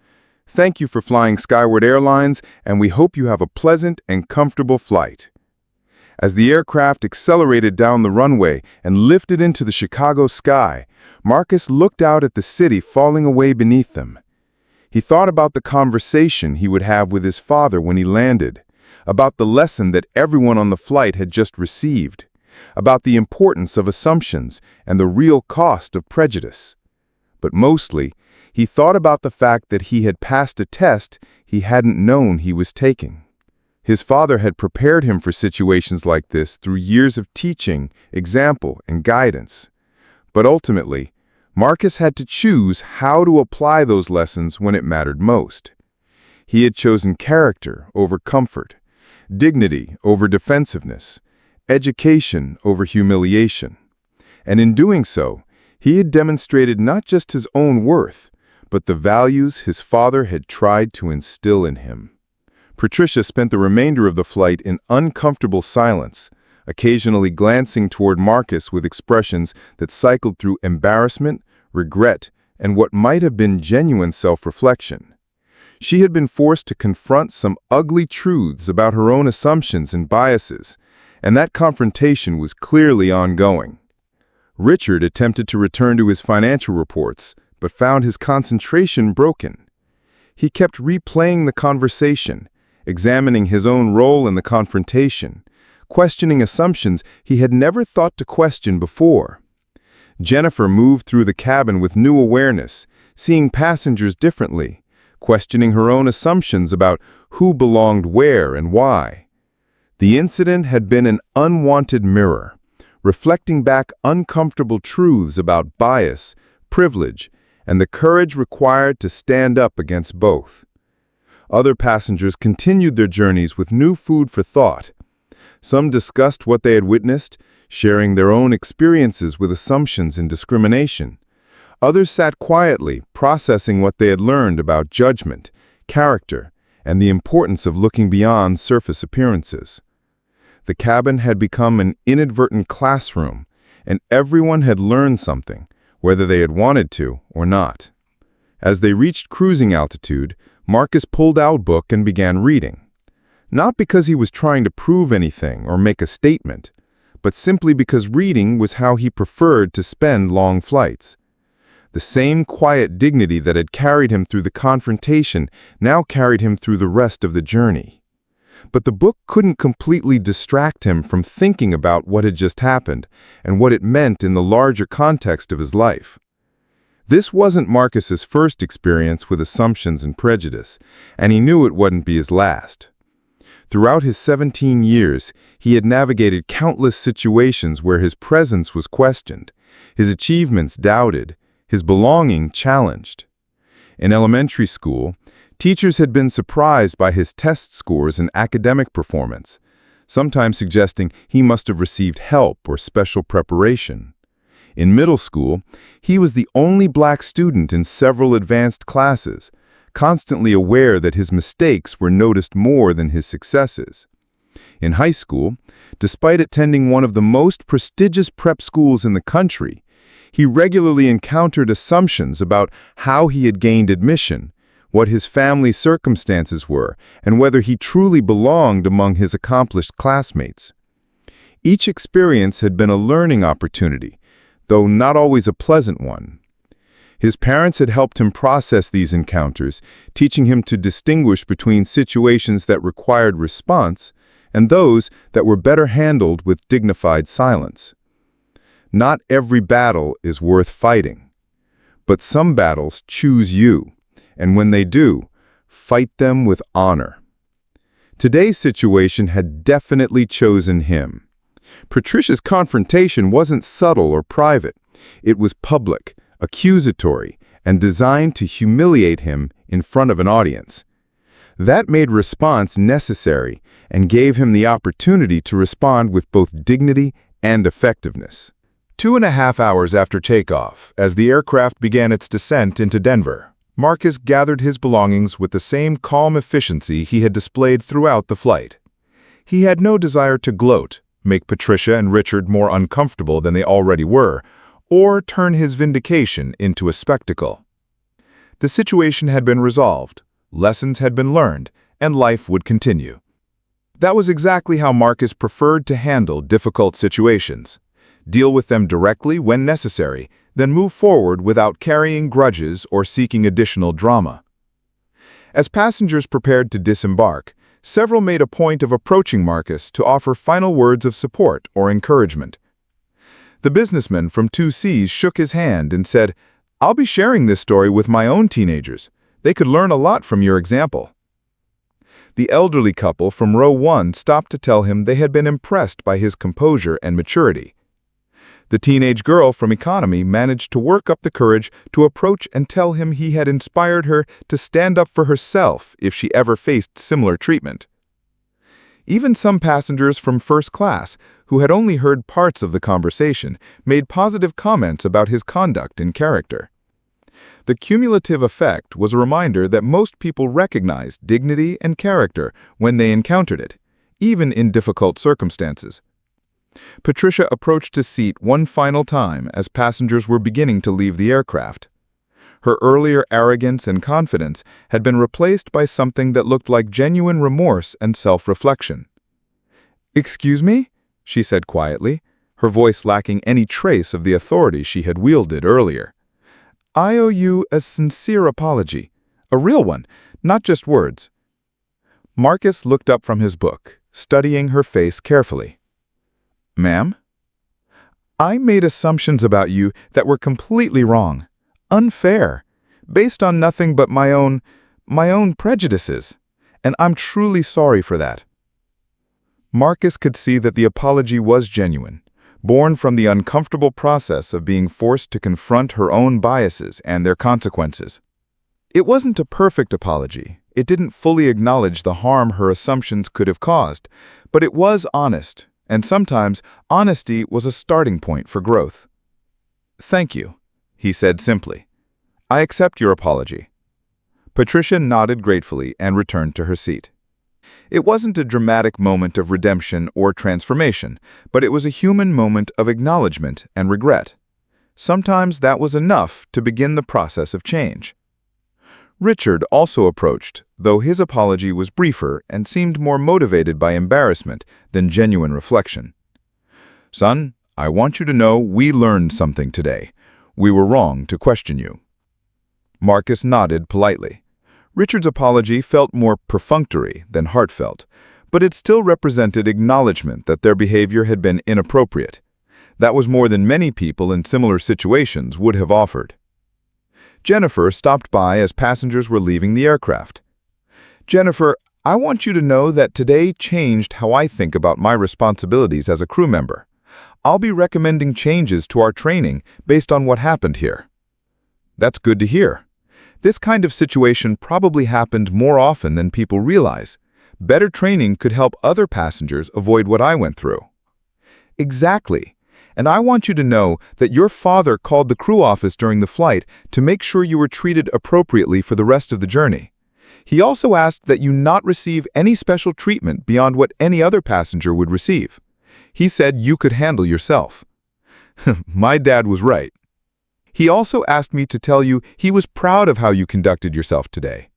C: Thank you for flying Skyward Airlines, and we hope you have a pleasant and comfortable flight." As the aircraft accelerated down the runway and lifted into the Chicago sky, Marcus looked out at the city falling away beneath them. He thought about the conversation he would have with his father when he landed, about the lesson that everyone on the flight had just received, about the importance of assumptions and the real cost of prejudice. But mostly, he thought about the fact that he had passed a test he hadn't known he was taking. His father had prepared him for situations like this through years of teaching, example, and guidance. But ultimately, Marcus had to choose how to apply those lessons when it mattered most. He had chosen character over comfort, dignity over defensiveness, education over humiliation. And in doing so, he had demonstrated not just his own worth, but the values his father had tried to instill in him. Patricia spent the remainder of the flight in uncomfortable silence, occasionally glancing toward Marcus with expressions that cycled through embarrassment, regret, and what might have been genuine self-reflection. She had been forced to confront some ugly truths about her own assumptions and biases, and that confrontation was clearly ongoing. Richard attempted to return to his financial reports, but found his concentration broken. He kept replaying the conversation, examining his own role in the confrontation, questioning assumptions he had never thought to question before.
B: Jennifer moved through the cabin with new awareness, seeing passengers differently, questioning her own assumptions about who belonged where and why. The incident had been an unwanted mirror, reflecting back uncomfortable truths about bias, privilege, and the courage required to stand up against both. Other passengers continued their journeys with new food for thought. Some discussed what they had witnessed, sharing their own experiences with assumptions and discrimination. Others sat quietly, processing what they had learned about judgment, character, and the importance of looking beyond surface appearances. The cabin had become an inadvertent classroom, and everyone had learned something, whether they had wanted to or not. As they reached cruising altitude, Marcus pulled out a book and began reading. Not because he was trying to prove anything or make a statement, but simply because reading was how he preferred to spend long flights. The same quiet dignity that had carried him through the confrontation now carried him through the rest of the journey. But the book couldn't completely distract him from thinking about what had just happened and what it meant in the larger context of his life. This wasn't Marcus's first experience with assumptions and prejudice, and he knew it wouldn't be his last. Throughout his 17 years, he had navigated countless situations where his presence was questioned, his achievements doubted, his belonging challenged. In elementary school, teachers had been surprised by his test scores and academic performance, sometimes suggesting he must have received help or special preparation. In middle school, he was the only black student in several advanced classes, constantly aware that his mistakes were noticed more than his successes. In high school, despite attending one of the most prestigious prep schools in the country, he regularly encountered assumptions about how he had gained admission, what his family's circumstances were, and whether he truly belonged among his accomplished classmates. Each experience had been a learning opportunity, though not always a pleasant one. His parents had helped him process these encounters, teaching him to distinguish between situations that required response and those that were better handled with dignified silence. Not every battle is worth fighting, but some battles choose you, and when they do, fight them with honor. Today's situation had definitely chosen him. Patricia's confrontation wasn't subtle or private. It was public, accusatory, and designed to humiliate him in front of an audience. That made response necessary and gave him the opportunity to respond with both dignity and effectiveness.
C: 2.5 hours after takeoff, as the aircraft began its descent into Denver, Marcus gathered his belongings with the same calm efficiency he had displayed throughout the flight. He had no desire to gloat, make Patricia and Richard more uncomfortable than they already were, or turn his vindication into a spectacle. The situation had been resolved, lessons had been learned, and life would continue. That was exactly how Marcus preferred to handle difficult situations. Deal with them directly when necessary, then move forward without carrying grudges or seeking additional drama. As passengers prepared to disembark, several made a point of approaching Marcus to offer final words of support or encouragement. The businessman from 2Cs shook his hand and said, "I'll be sharing this story with my own teenagers. They could learn a lot from your example." The elderly couple from row 1 stopped to tell him they had been impressed by his composure and maturity. The teenage girl from economy managed to work up the courage to approach and tell him he had inspired her to stand up for herself if she ever faced similar treatment. Even some passengers from first class, who had only heard parts of the conversation, made positive comments about his conduct and character. The cumulative effect was a reminder that most people recognized dignity and character when they encountered it, even in difficult circumstances. Patricia approached his seat one final time as passengers were beginning to leave the aircraft. Her earlier arrogance and confidence had been replaced by something that looked like genuine remorse and self-reflection. "Excuse me?" she said quietly, her voice lacking any trace of the authority she had wielded earlier. "I owe you a sincere apology, a real one, not just words." Marcus looked up from his book, studying her face carefully. "Ma'am?" I made assumptions about you that were completely wrong, unfair, based on nothing but my own prejudices, and I'm truly sorry for that." Marcus could see that the apology was genuine, born from the uncomfortable process of being forced to confront her own biases and their consequences. It wasn't a perfect apology. It didn't fully acknowledge the harm her assumptions could have caused, but it was honest, and sometimes honesty was a starting point for growth. "Thank you," he said simply. "I accept your apology." Patricia nodded gratefully and returned to her seat. It wasn't a dramatic moment of redemption or transformation, but it was a human moment of acknowledgement and regret. Sometimes that was enough to begin the process of change. Richard also approached, though his apology was briefer and seemed more motivated by embarrassment than genuine reflection. "Son, I want you to know we learned something today. We were wrong to question you." Marcus nodded politely. Richard's apology felt more perfunctory than heartfelt, but it still represented acknowledgement that their behavior had been inappropriate. That was more than many people in similar situations would have offered. Jennifer stopped by as passengers were leaving the aircraft. "Jennifer, I want you to know that today changed how I think about my responsibilities as a crew member. I'll be recommending changes to our training based on what happened here." "That's good to hear. This kind of situation probably happened more often than people realize. Better training could help other passengers avoid what I went through." "Exactly. And I want you to know that your father called the crew office during the flight to make sure you were treated appropriately for the rest of the journey. He also asked that you not receive any special treatment beyond what any other passenger would receive. He said you could handle yourself." My dad was right. "He also asked me to tell you he was proud of how you conducted yourself today.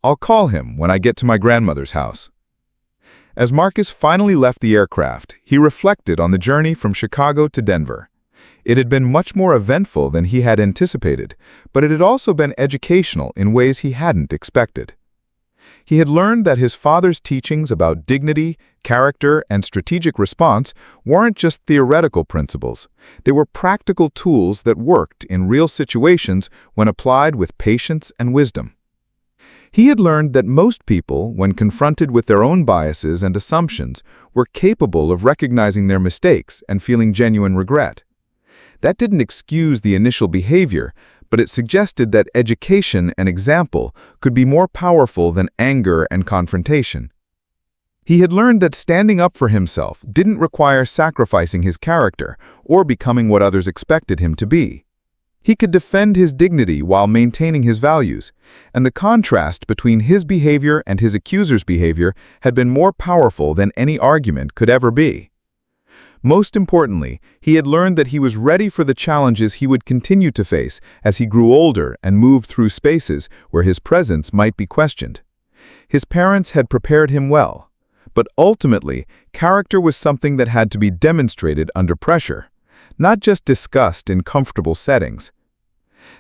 C: I'll call him when I get to my grandmother's house." As Marcus finally left the aircraft, he reflected on the journey from Chicago to Denver. It had been much more eventful than he had anticipated, but it had also been educational in ways he hadn't expected. He had learned that his father's teachings about dignity, character, and strategic response weren't just theoretical principles. They were practical tools that worked in real situations when applied with patience and wisdom. He had learned that most people, when confronted with their own biases and assumptions, were capable of recognizing their mistakes and feeling genuine regret. That didn't excuse the initial behavior, but it suggested that education and example could be more powerful than anger and confrontation. He had learned that standing up for himself didn't require sacrificing his character or becoming what others expected him to be. He could defend his dignity while maintaining his values, and the contrast between his behavior and his accuser's behavior had been more powerful than any argument could ever be. Most importantly, he had learned that he was ready for the challenges he would continue to face as he grew older and moved through spaces where his presence might be questioned. His parents had prepared him well, but ultimately, character was something that had to be demonstrated under pressure, not just discussed in comfortable settings.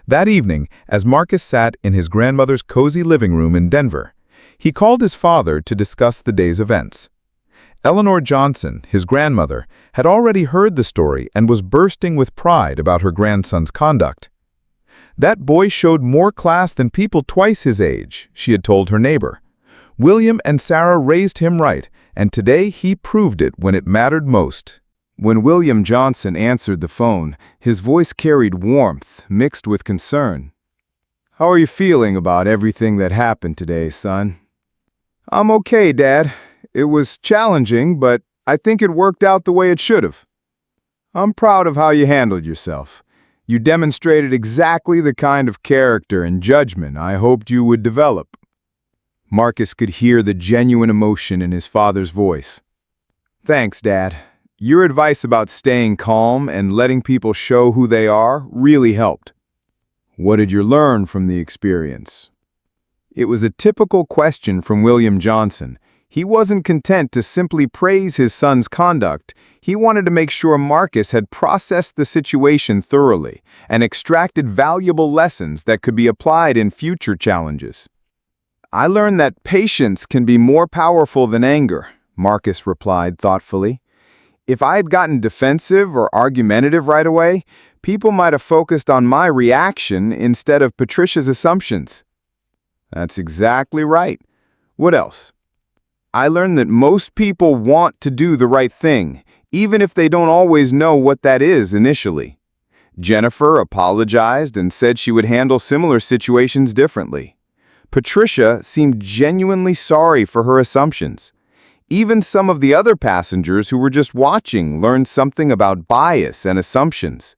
C: That evening, as Marcus sat in his grandmother's cozy living room in Denver, he called his father to discuss the day's events. Eleanor Johnson, his grandmother, had already heard the story and was bursting with pride about her grandson's conduct. "That boy showed more class than people twice his age," she had told her neighbor. "William and Sarah raised him right, and today he proved it when it mattered most."
A: When William Johnson answered the phone, his voice carried warmth mixed with concern. "How are you feeling about everything that happened today, son?" "I'm okay, Dad. It was challenging, but I think it worked out the way it should have." "I'm proud of how you handled yourself. You demonstrated exactly the kind of character and judgment I hoped you would develop." Marcus could hear the genuine emotion in his father's voice. "Thanks, Dad. Your advice about staying calm and letting people show who they are really helped." "What did you learn from the experience?" It was a typical question from William Johnson. He wasn't content to simply praise his son's conduct. He wanted to make sure Marcus had processed the situation thoroughly and extracted valuable lessons that could be applied in future challenges. "I learned that patience can be more powerful than anger," Marcus replied thoughtfully. If I had gotten defensive or argumentative right away, people might have focused on my reaction instead of Patricia's assumptions. That's exactly right. What else? I learned that most people want to do the right thing, even if they don't always know what that is initially. Jennifer apologized and said she would handle similar situations differently. Patricia seemed genuinely sorry for her assumptions. Even some of the other passengers who were just watching learned something about bias and assumptions.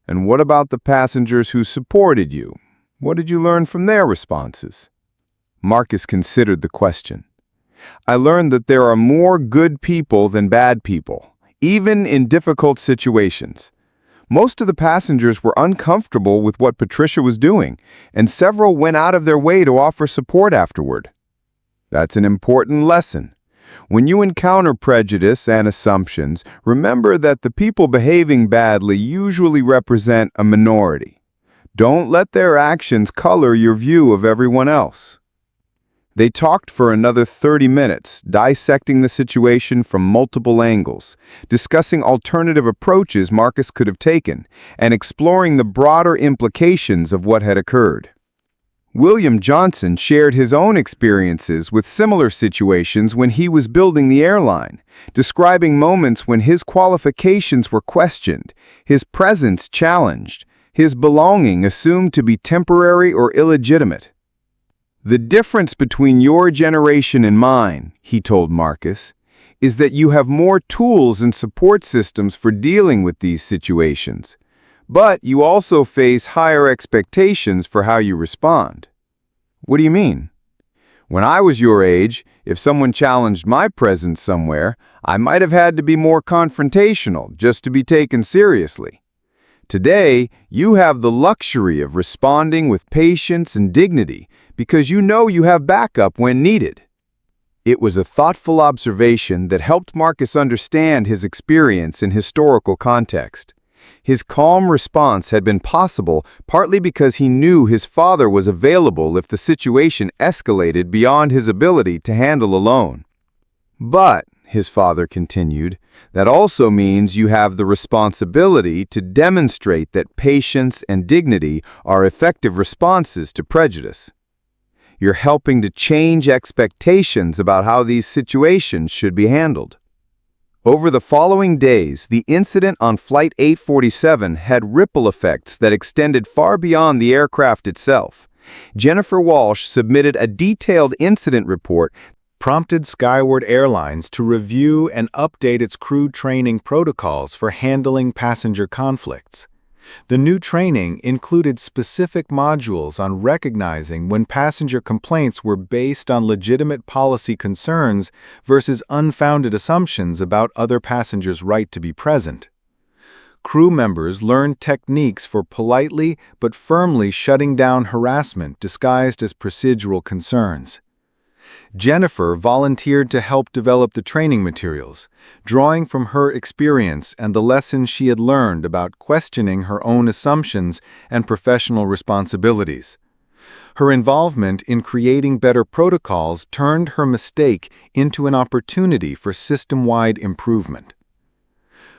A: And what about the passengers who supported you? What did you learn from their responses? Marcus considered the question. I learned that there are more good people than bad people, even in difficult situations. Most of the passengers were uncomfortable with what Patricia was doing, and several went out of their way to offer support afterward. That's an important lesson. When you encounter prejudice and assumptions, remember that the people behaving badly usually represent a minority. Don't let their actions color your view of everyone else. They talked for another 30 minutes, dissecting the situation from multiple angles, discussing alternative approaches Marcus could have taken, and exploring the broader implications of what had occurred. William Johnson shared his own experiences with similar situations when he was building the airline, describing moments when his qualifications were questioned, his presence challenged, his belonging assumed to be temporary or illegitimate. The difference between your generation and mine, he told Marcus, is that you have more tools and support systems for dealing with these situations. But you also face higher expectations for how you respond. What do you mean? When I was your age, if someone challenged my presence somewhere, I might have had to be more confrontational just to be taken seriously. Today, you have the luxury of responding with patience and dignity because you know you have backup when needed. It was a thoughtful observation that helped Marcus understand his experience in historical context. His calm response had been possible partly because he knew his father was available if the situation escalated beyond his ability to handle alone. But, his father continued, that also means you have the responsibility to demonstrate that patience and dignity are effective responses to prejudice. You're helping to change expectations about how these situations should be handled. Over the following days, the incident on Flight 847 had ripple effects that extended far beyond the aircraft itself. Jennifer Walsh submitted a detailed incident report that prompted Skyward Airlines to review and update its crew training protocols for handling passenger conflicts. The new training included specific modules on recognizing when passenger complaints were based on legitimate policy concerns versus unfounded assumptions about other passengers' right to be present. Crew members learned techniques for politely but firmly shutting down harassment disguised as procedural concerns. Jennifer volunteered to help develop the training materials, drawing from her experience and the lessons she had learned about questioning her own assumptions and professional responsibilities. Her involvement in creating better protocols turned her mistake into an opportunity for system-wide improvement.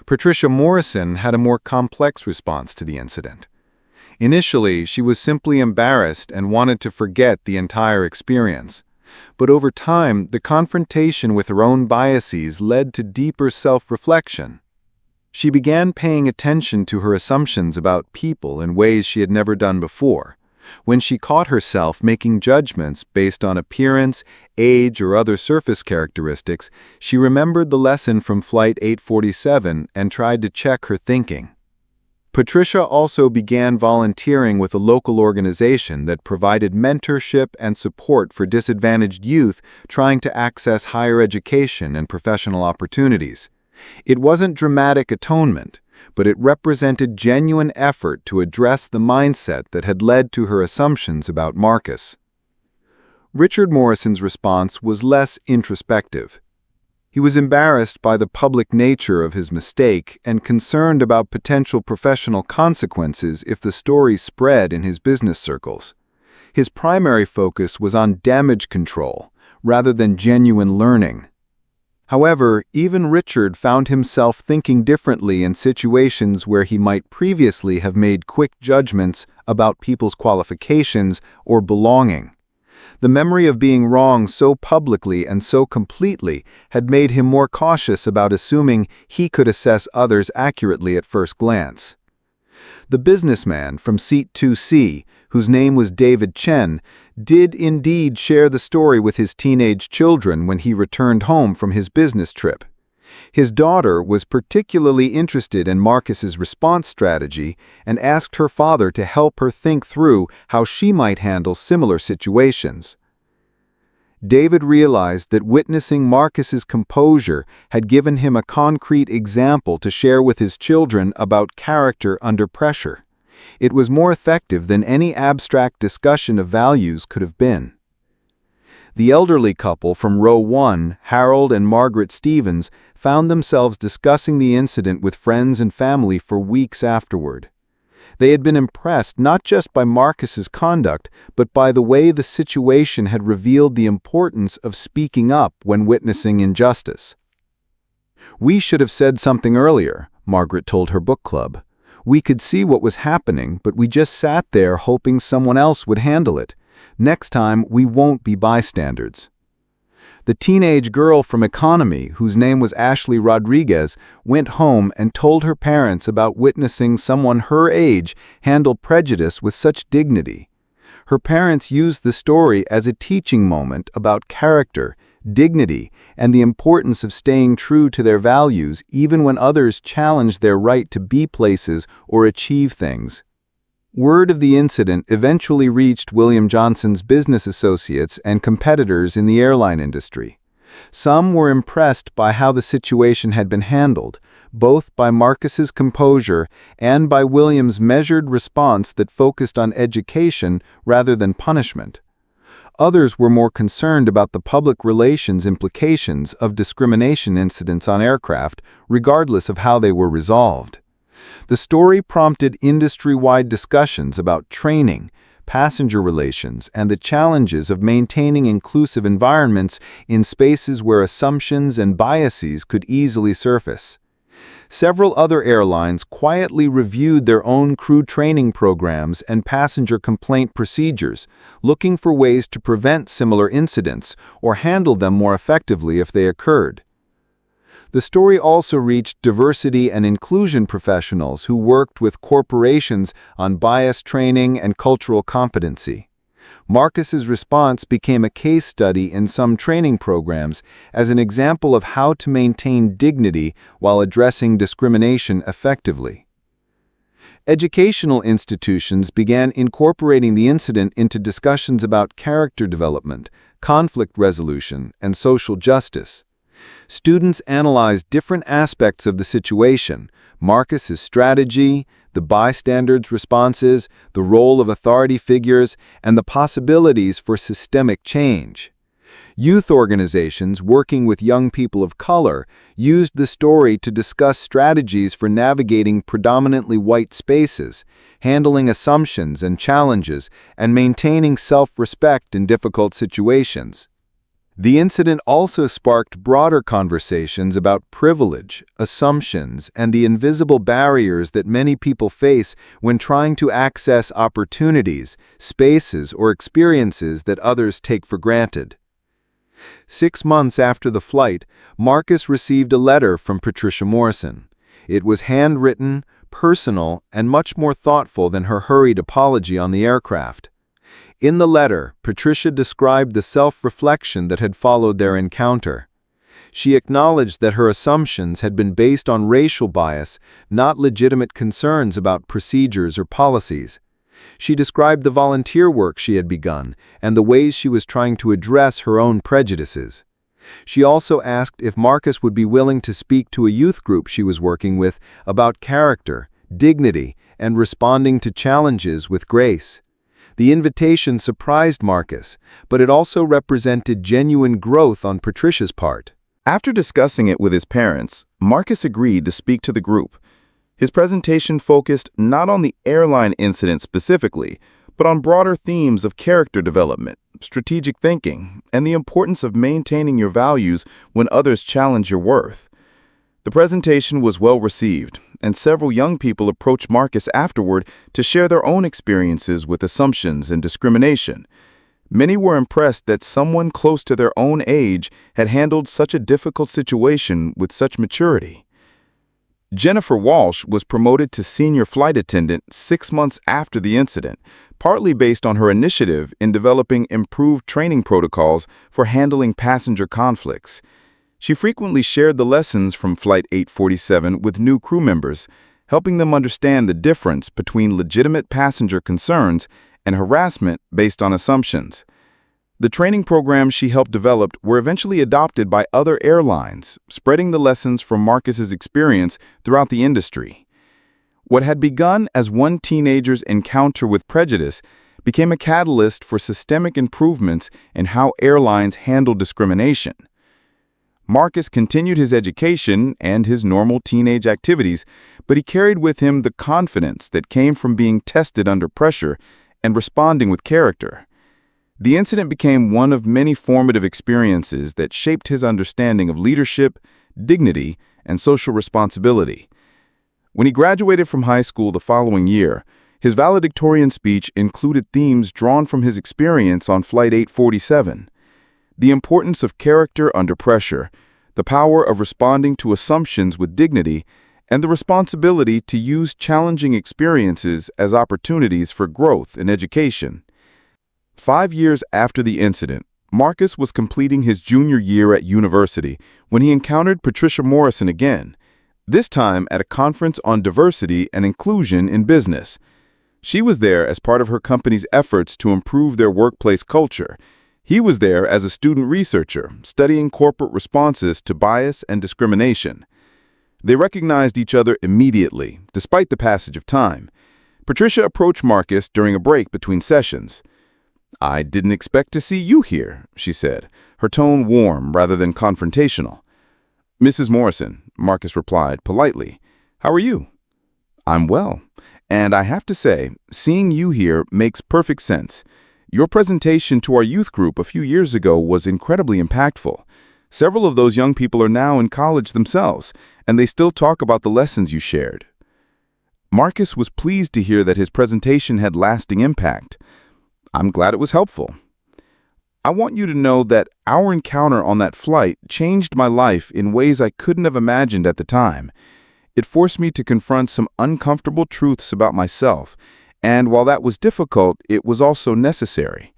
A: Patricia Morrison had a more complex response to the incident. Initially, she was simply embarrassed and wanted to forget the entire experience. But over time, the confrontation with her own biases led to deeper self-reflection. She began paying attention to her assumptions about people in ways she had never done before. When she caught herself making judgments based on appearance, age, or other surface characteristics, she remembered the lesson from Flight 847 and tried to check her thinking. Patricia also began volunteering with a local organization that provided mentorship and support for disadvantaged youth trying to access higher education and professional opportunities. It wasn't dramatic atonement, but it represented genuine effort to address the mindset that had led to her assumptions about Marcus. Richard Morrison's response was less introspective. He was embarrassed by the public nature of his mistake and concerned about potential professional consequences if the story spread in his business circles. His primary focus was on damage control rather than genuine learning.
D: However, even Richard found himself thinking differently in situations where he might previously have made quick judgments about people's qualifications or belonging. The memory of being wrong so publicly and so completely had made him more cautious about assuming he could assess others accurately at first glance. The businessman from Seat 2C, whose name was David Chen, did indeed share the story with his teenage children when he returned home from his business trip. His daughter was particularly interested in Marcus's response strategy and asked her father to help her think through how she might handle similar situations. David realized that witnessing Marcus's composure had given him a concrete example to share with his children about character under pressure. It was more effective than any abstract discussion of values could have been. The elderly couple from row 1, Harold and Margaret Stevens, found themselves discussing the incident with friends and family for weeks afterward. They had been impressed not just by Marcus's conduct, but by the way the situation had revealed the importance of speaking up when witnessing injustice. "We should have said something earlier," Margaret told her book club. "We could see what was happening, but we just sat there hoping someone else would handle it. Next time, we won't be bystanders." The teenage girl from economy, whose name was Ashley Rodriguez, went home and told her parents about witnessing someone her age handle prejudice with such dignity. Her parents used the story as a teaching moment about character, dignity, and the importance of staying true to their values even when others challenged their right to be places or achieve things. Word of the incident eventually reached William Johnson's business associates and competitors in the airline industry. Some were impressed by how the situation had been handled, both by Marcus's composure and by William's measured response that focused on education rather than punishment. Others were more concerned about the public relations implications of discrimination incidents on aircraft, regardless of how they were resolved. The story prompted industry-wide discussions about training, passenger relations, and the challenges of maintaining inclusive environments in spaces where assumptions and biases could easily surface. Several other airlines quietly reviewed their own crew training programs and passenger complaint procedures, looking for ways to prevent similar incidents or handle them more effectively if they occurred. The story also reached diversity and inclusion professionals who worked with corporations on bias training and cultural competency. Marcus's response became a case study in some training programs as an example of how to maintain dignity while addressing discrimination effectively. Educational institutions began incorporating the incident into discussions about character development, conflict resolution, and social justice. Students analyzed different aspects of the situation: Marcus's strategy, the bystanders' responses, the role of authority figures, and the possibilities for systemic change. Youth organizations working with young people of color used the story to discuss strategies for navigating predominantly white spaces, handling assumptions and challenges, and maintaining self-respect in difficult situations. The incident also sparked broader conversations about privilege, assumptions, and the invisible barriers that many people face when trying to access opportunities, spaces, or experiences that others take for granted. 6 months after the flight, Marcus received a letter from Patricia Morrison. It was handwritten, personal, and much more thoughtful than her hurried apology on the aircraft. In the letter, Patricia described the self-reflection that had followed their encounter. She acknowledged that her assumptions had been based on racial bias, not legitimate concerns about procedures or policies. She described the volunteer work she had begun and the ways she was trying to address her own prejudices. She also asked if Marcus would be willing to speak to a youth group she was working with about character, dignity, and responding to challenges with grace. The invitation surprised Marcus, but it also represented genuine growth on Patricia's part.
C: After discussing it with his parents, Marcus agreed to speak to the group. His presentation focused not on the airline incident specifically, but on broader themes of character development, strategic thinking, and the importance of maintaining your values when others challenge your worth. The presentation was well received, and several young people approached Marcus afterward to share their own experiences with assumptions and discrimination. Many were impressed that someone close to their own age had handled such a difficult situation with such maturity. Jennifer Walsh was promoted to senior flight attendant 6 months after the incident, partly based on her initiative in developing improved training protocols for handling passenger conflicts. She frequently shared the lessons from Flight 847 with new crew members, helping them understand the difference between legitimate passenger concerns and harassment based on assumptions. The training programs she helped develop were eventually adopted by other airlines, spreading the lessons from Marcus's experience throughout the industry. What had begun as one teenager's encounter with prejudice became a catalyst for systemic improvements in how airlines handle discrimination. Marcus continued his education and his normal teenage activities, but he carried with him the confidence that came from being tested under pressure and responding with character. The incident became one of many formative experiences that shaped his understanding of leadership, dignity, and social responsibility. When he graduated from high school the following year, his valedictorian speech included themes drawn from his experience on Flight 847. The importance of character under pressure, the power of responding to assumptions with dignity, and the responsibility to use challenging experiences as opportunities for growth and education. 5 years after the incident, Marcus was completing his junior year at university when he encountered Patricia Morrison again, this time at a conference on diversity and inclusion in business. She was there as part of her company's efforts to improve their workplace culture. He was there as a student researcher, studying corporate responses to bias and discrimination. They recognized each other immediately, despite the passage of time. Patricia approached Marcus during a break between sessions. "I didn't expect to see you here," she said, her tone warm rather than confrontational. "Mrs. Morrison," Marcus replied politely, "how are you?" "I'm well, and I have to say, seeing you here makes perfect sense. Your presentation to our youth group a few years ago was incredibly impactful. Several of those young people are now in college themselves, and they still talk about the lessons you shared." Marcus was pleased to hear that his presentation had lasting impact. "I'm glad it was helpful. I want you to know that our encounter on that flight changed my life in ways I couldn't have imagined at the time. It forced me to confront some uncomfortable truths about myself, and while that was difficult, it was also necessary."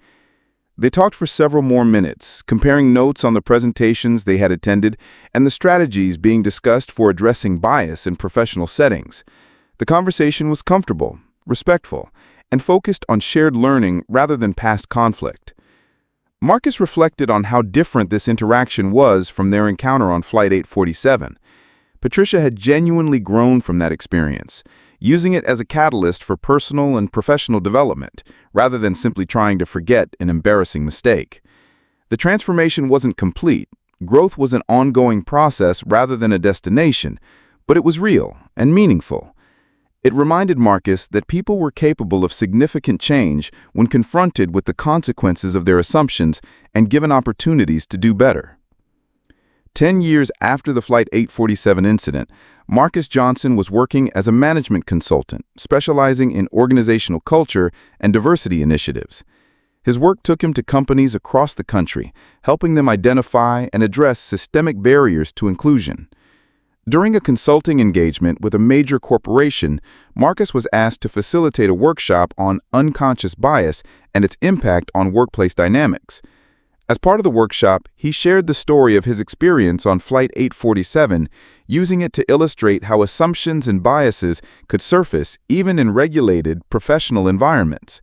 C: They talked for several more minutes, comparing notes on the presentations they had attended and the strategies being discussed for addressing bias in professional settings. The conversation was comfortable, respectful, and focused on shared learning rather than past conflict. Marcus reflected on how different this interaction was from their encounter on Flight 847. Patricia had genuinely grown from that experience, using it as a catalyst for personal and professional development, rather than simply trying to forget an embarrassing mistake. The transformation wasn't complete. Growth was an ongoing process rather than a destination, but it was real and meaningful. It reminded Marcus that people were capable of significant change when confronted with the consequences of their assumptions and given opportunities to do better. 10 years after the Flight 847 incident, Marcus Johnson was working as a management consultant, specializing in organizational culture and diversity initiatives. His work took him to companies across the country, helping them identify and address systemic barriers to inclusion. During a consulting engagement with a major corporation, Marcus was asked to facilitate a workshop on unconscious bias and its impact on workplace dynamics. As part of the workshop, he shared the story of his experience on Flight 847, using it to illustrate how assumptions and biases could surface even in regulated, professional environments.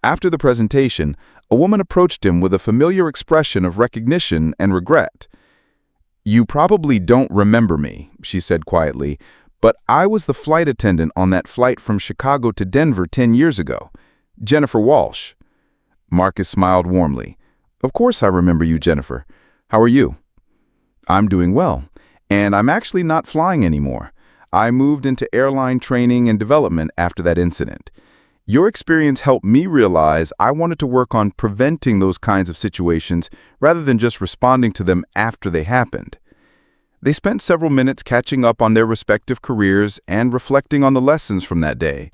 C: After the presentation, a woman approached him with a familiar expression of recognition and regret. "You probably don't remember me," she said quietly, "but I was the flight attendant on that flight from Chicago to Denver 10 years ago. Jennifer Walsh." Marcus smiled warmly. "Of course I remember you, Jennifer. How are you?" "I'm doing well, and I'm actually not flying anymore. I moved into airline training and development after that incident.
A: Your experience helped me realize I wanted to work on preventing those kinds of situations rather than just responding to them after they happened. They spent several minutes catching up on their respective careers and reflecting on the lessons from that day.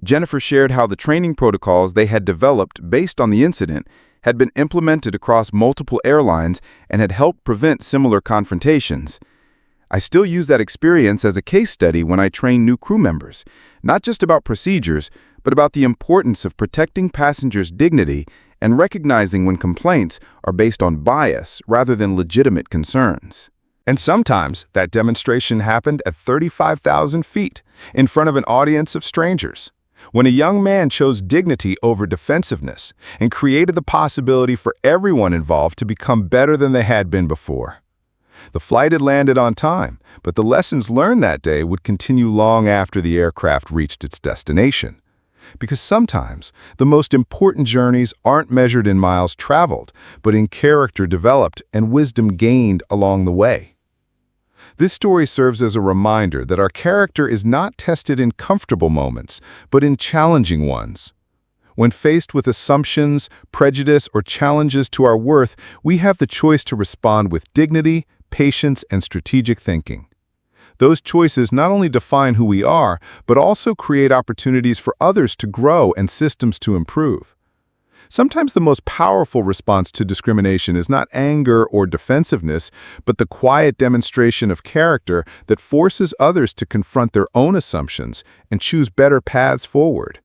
A: Jennifer shared how the training protocols they had developed based on the incident had been implemented across multiple airlines and had helped prevent similar confrontations. I still use that experience as a case study when I train new crew members, not just about procedures, but about the importance of protecting passengers' dignity and recognizing when complaints are based on bias rather than legitimate concerns. And sometimes that demonstration happened at 35,000 feet in front of an audience of strangers, when a young man chose dignity over defensiveness and created the possibility for everyone involved to become better than they had been before. The flight had landed on time, but the lessons learned that day would continue long after the aircraft reached its destination. Because sometimes the most important journeys aren't measured in miles traveled, but in character developed and wisdom gained along the way. This story serves as a reminder that our character is not tested in comfortable moments, but in challenging ones. When faced with assumptions, prejudice, or challenges to our worth, we have the choice to respond with dignity, patience, and strategic thinking. Those choices not only define who we are, but also create opportunities for others to grow and systems to improve. Sometimes the most powerful response to discrimination is not anger or defensiveness, but the quiet demonstration of character that forces others to confront their own assumptions and choose better paths forward.